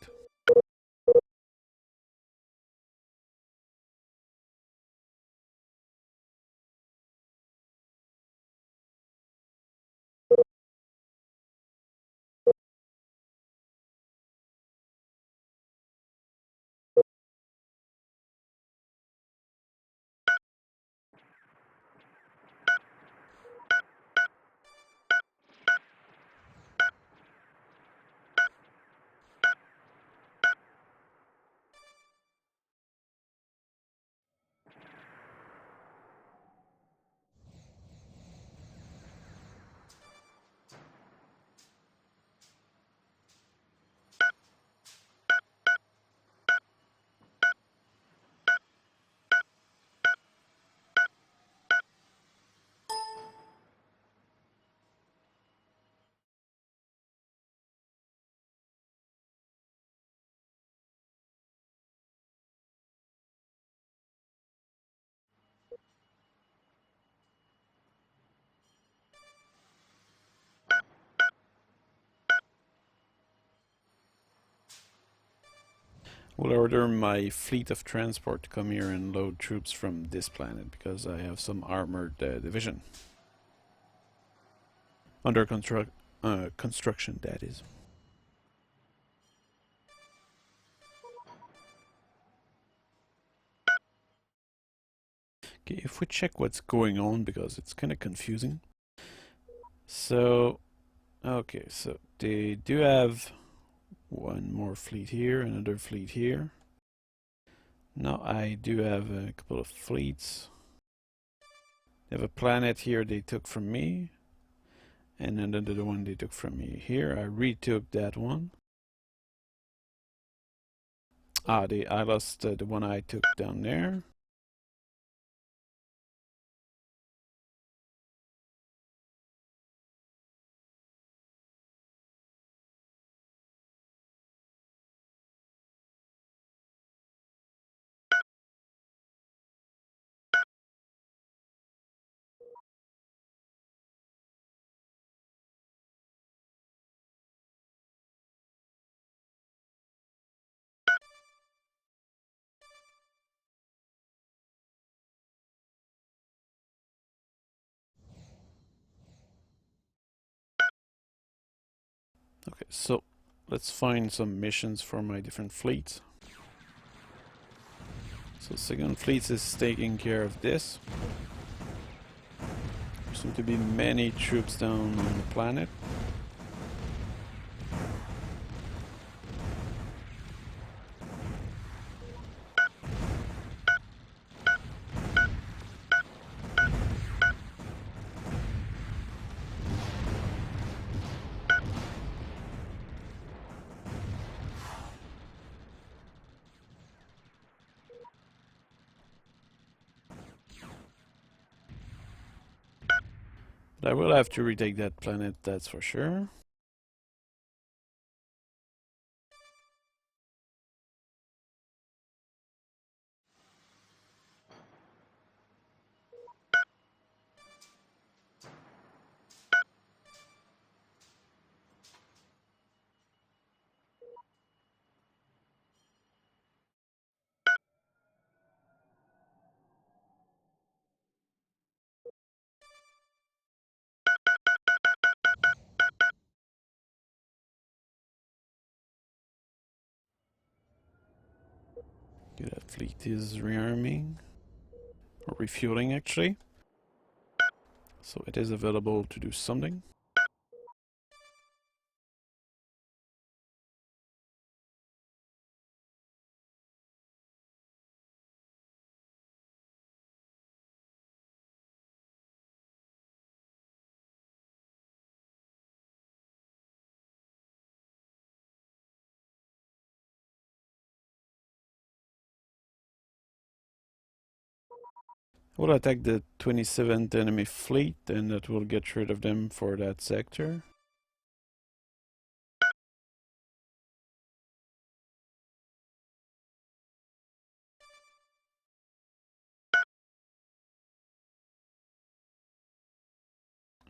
Will order my fleet of transport to come here and load troops from this planet because I have some armored division. Under construction, that is. Okay, if we check what's going on, because it's kind of confusing. So, okay, so they do have one more fleet here, another fleet here. Now I do have a couple of fleets. They have a planet here they took from me, and another one they took from me here. I retook that one. I lost the one I took down there. Okay, so let's find some missions for my different fleets. So second fleet is taking care of this. There seem to be many troops down on the planet. But I will have to retake that planet, that's for sure. Okay, that fleet is rearming, or refueling actually. So it is available to do something. We'll attack the 27th enemy fleet, and that will get rid of them for that sector.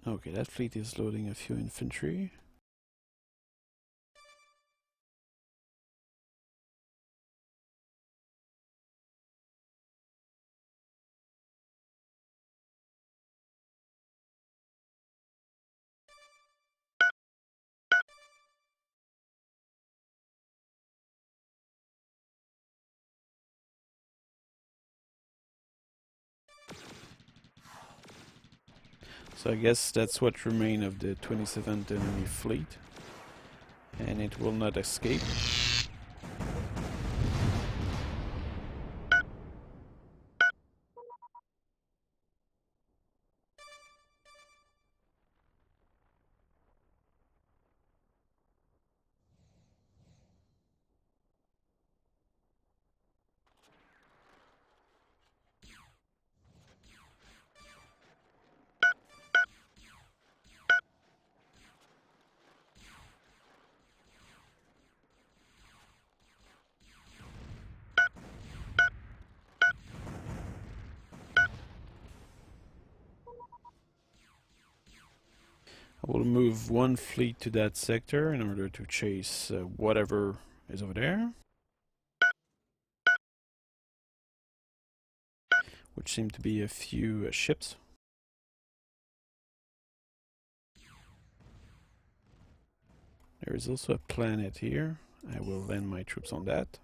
Okay, that fleet is loading a few infantry. So I guess that's what remains of the 27th enemy fleet. And it will not escape. I will move one fleet to that sector in order to chase whatever is over there, which seem to be a few ships. There is also a planet here. I will land my troops on that.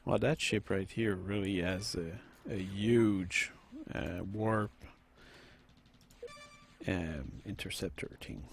Well, that ship right here really has a huge warp interceptor thing.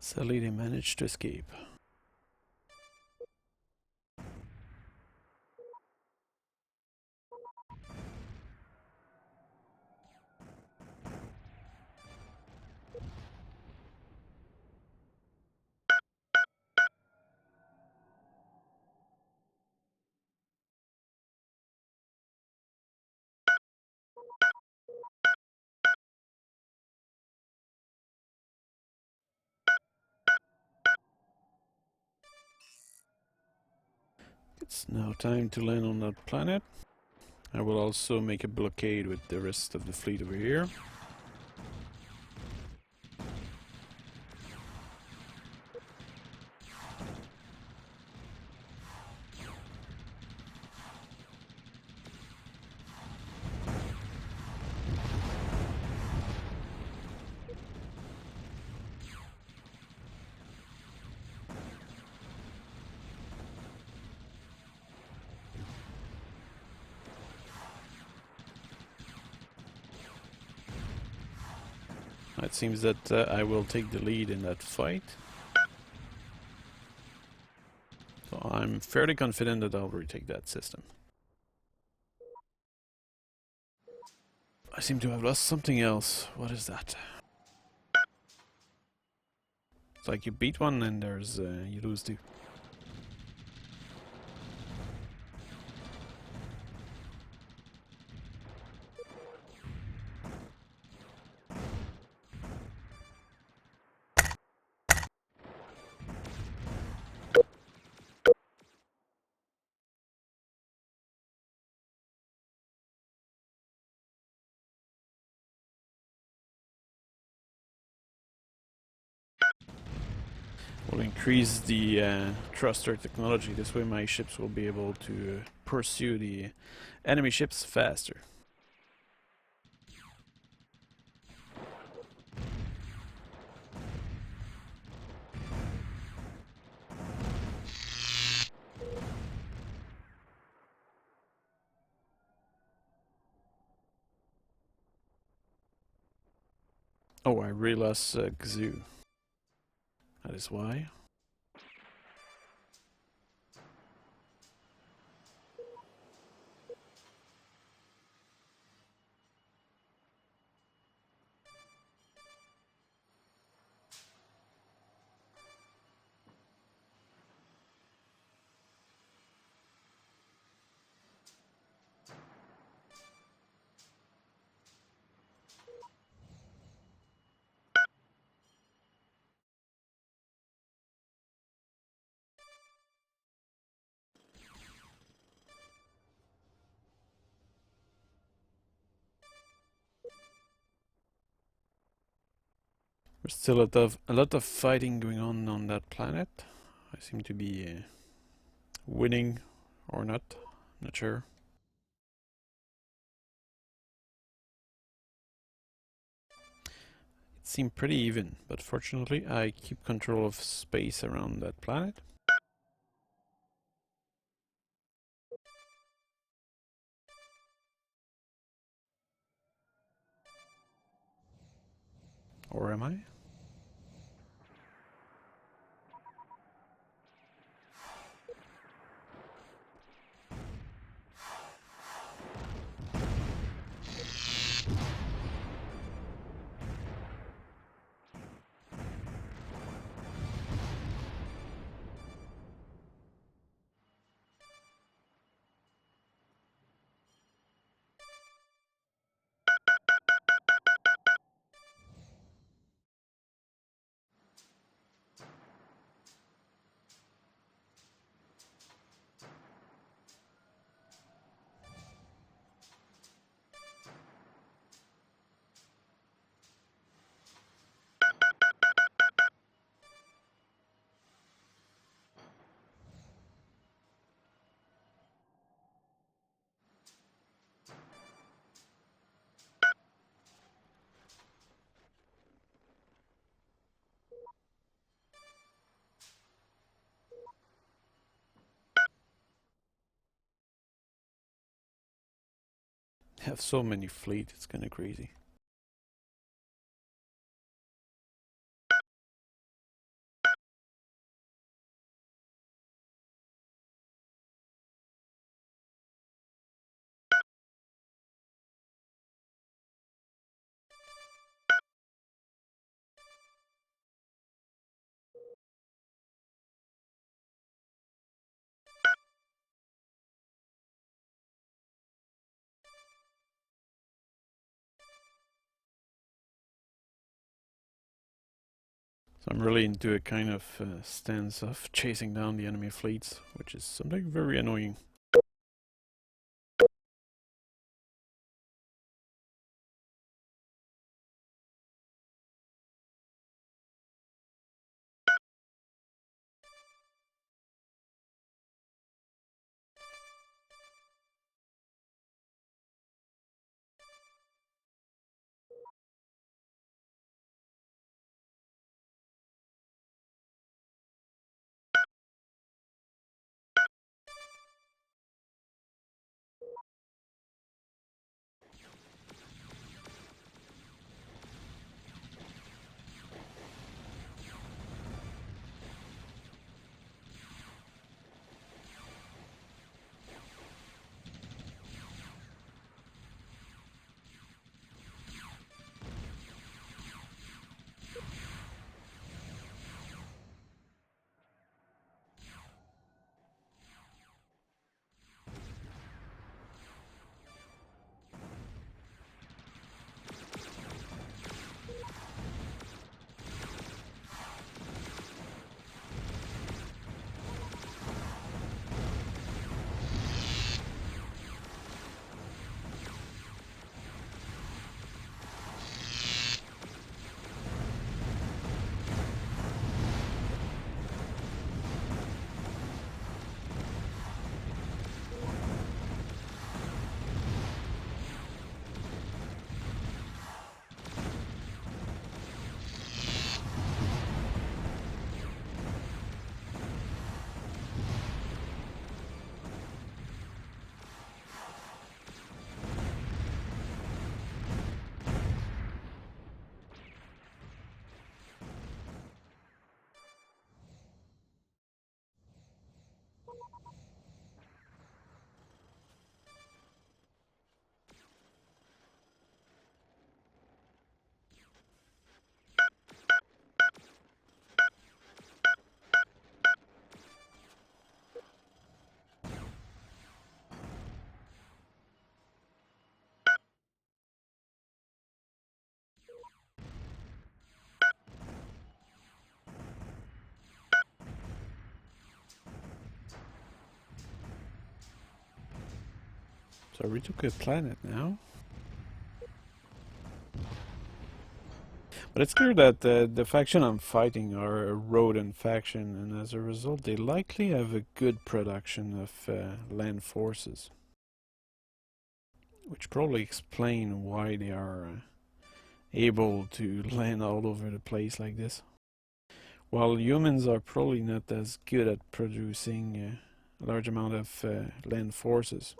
Sadly, they managed to escape. It's now time to land on that planet. I will also make a blockade with the rest of the fleet over here. It seems that I will take the lead in that fight. So I'm fairly confident that I'll retake that system. I seem to have lost something else. What is that? It's like you beat one and there's you lose two. Will increase the thruster technology. This way my ships will be able to pursue the enemy ships faster. Oh, I really lost Gzu. That is why. There's still a lot of fighting going on that planet. I seem to be winning or not. I'm not sure. It seemed pretty even, but fortunately I keep control of space around that planet. Or am I? I have so many fleet, it's kinda crazy. So I'm really into a kind of stance of chasing down the enemy fleets, which is something very annoying. So we took a planet now. But it's clear that the faction I'm fighting are a rodent faction, and as a result they likely have a good production of land forces. Which probably explain why they are able to land all over the place like this. While humans are probably not as good at producing a large amount of land forces.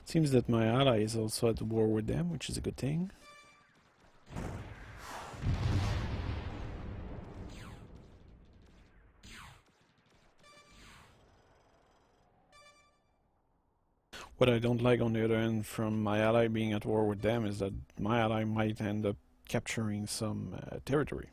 Seems that my ally is also at war with them, which is a good thing. What I don't like on the other end from my ally being at war with them is that my ally might end up capturing some territory.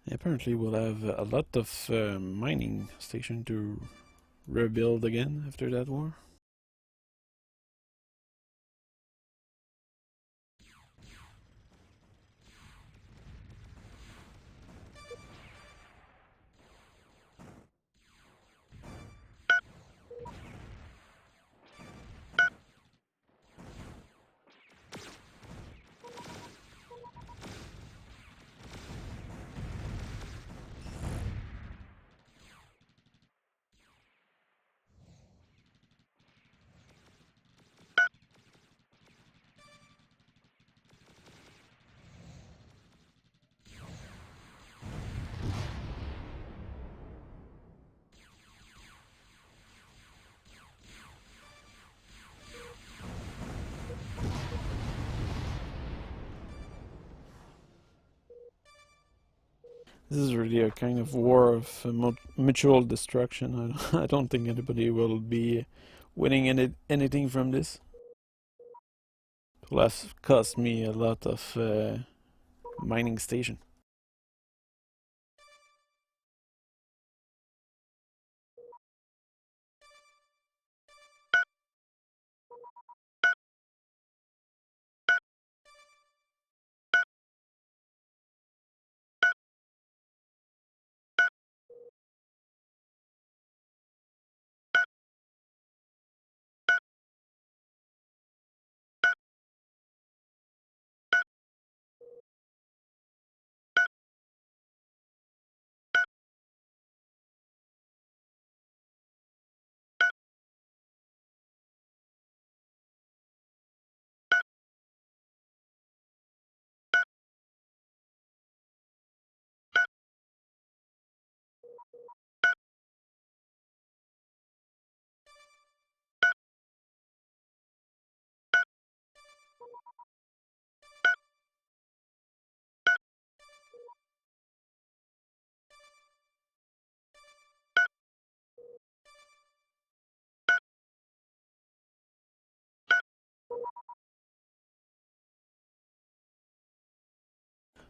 Apparently we'll have a lot of mining station to rebuild again after that war. This is really a kind of war of mutual destruction. I don't think anybody will be winning anything from this. It will have cost me a lot of mining station.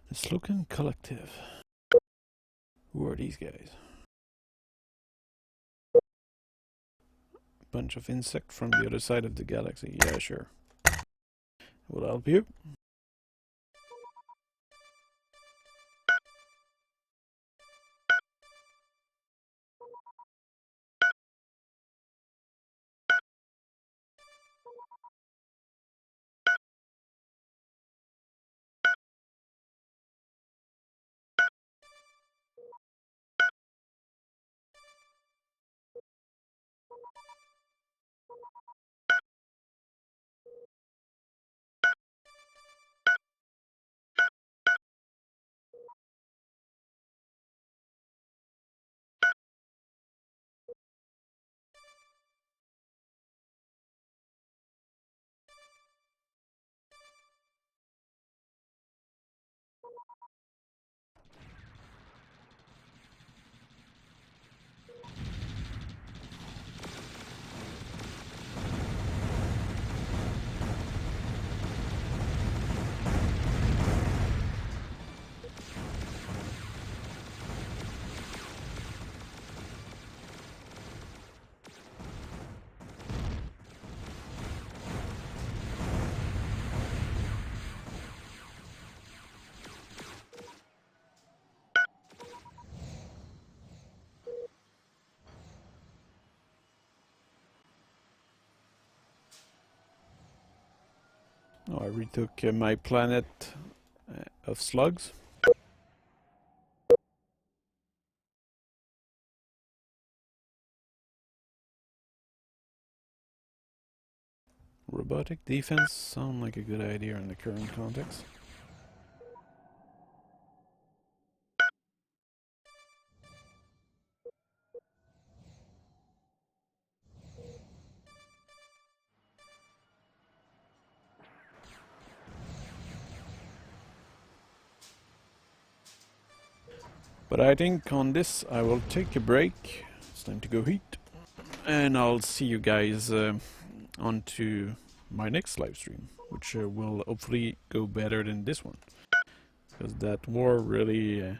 The Slogan Collective. Who are these guys? Bunch of insect from the other side of the galaxy. Yeah, sure. Will help you. Oh, I retook my planet of slugs. Robotic defense sound like a good idea in the current context. But I think on this I will take a break. It's time to go eat. And I'll see you guys on to my next live stream, which will hopefully go better than this one. Because that war really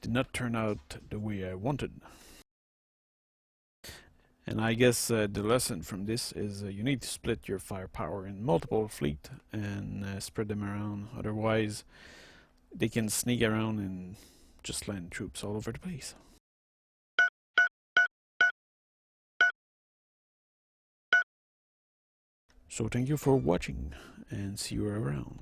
did not turn out the way I wanted. And I guess the lesson from this is you need to split your firepower in multiple fleet and spread them around. Otherwise, they can sneak around and just land troops all over the place. So thank you for watching and see you around.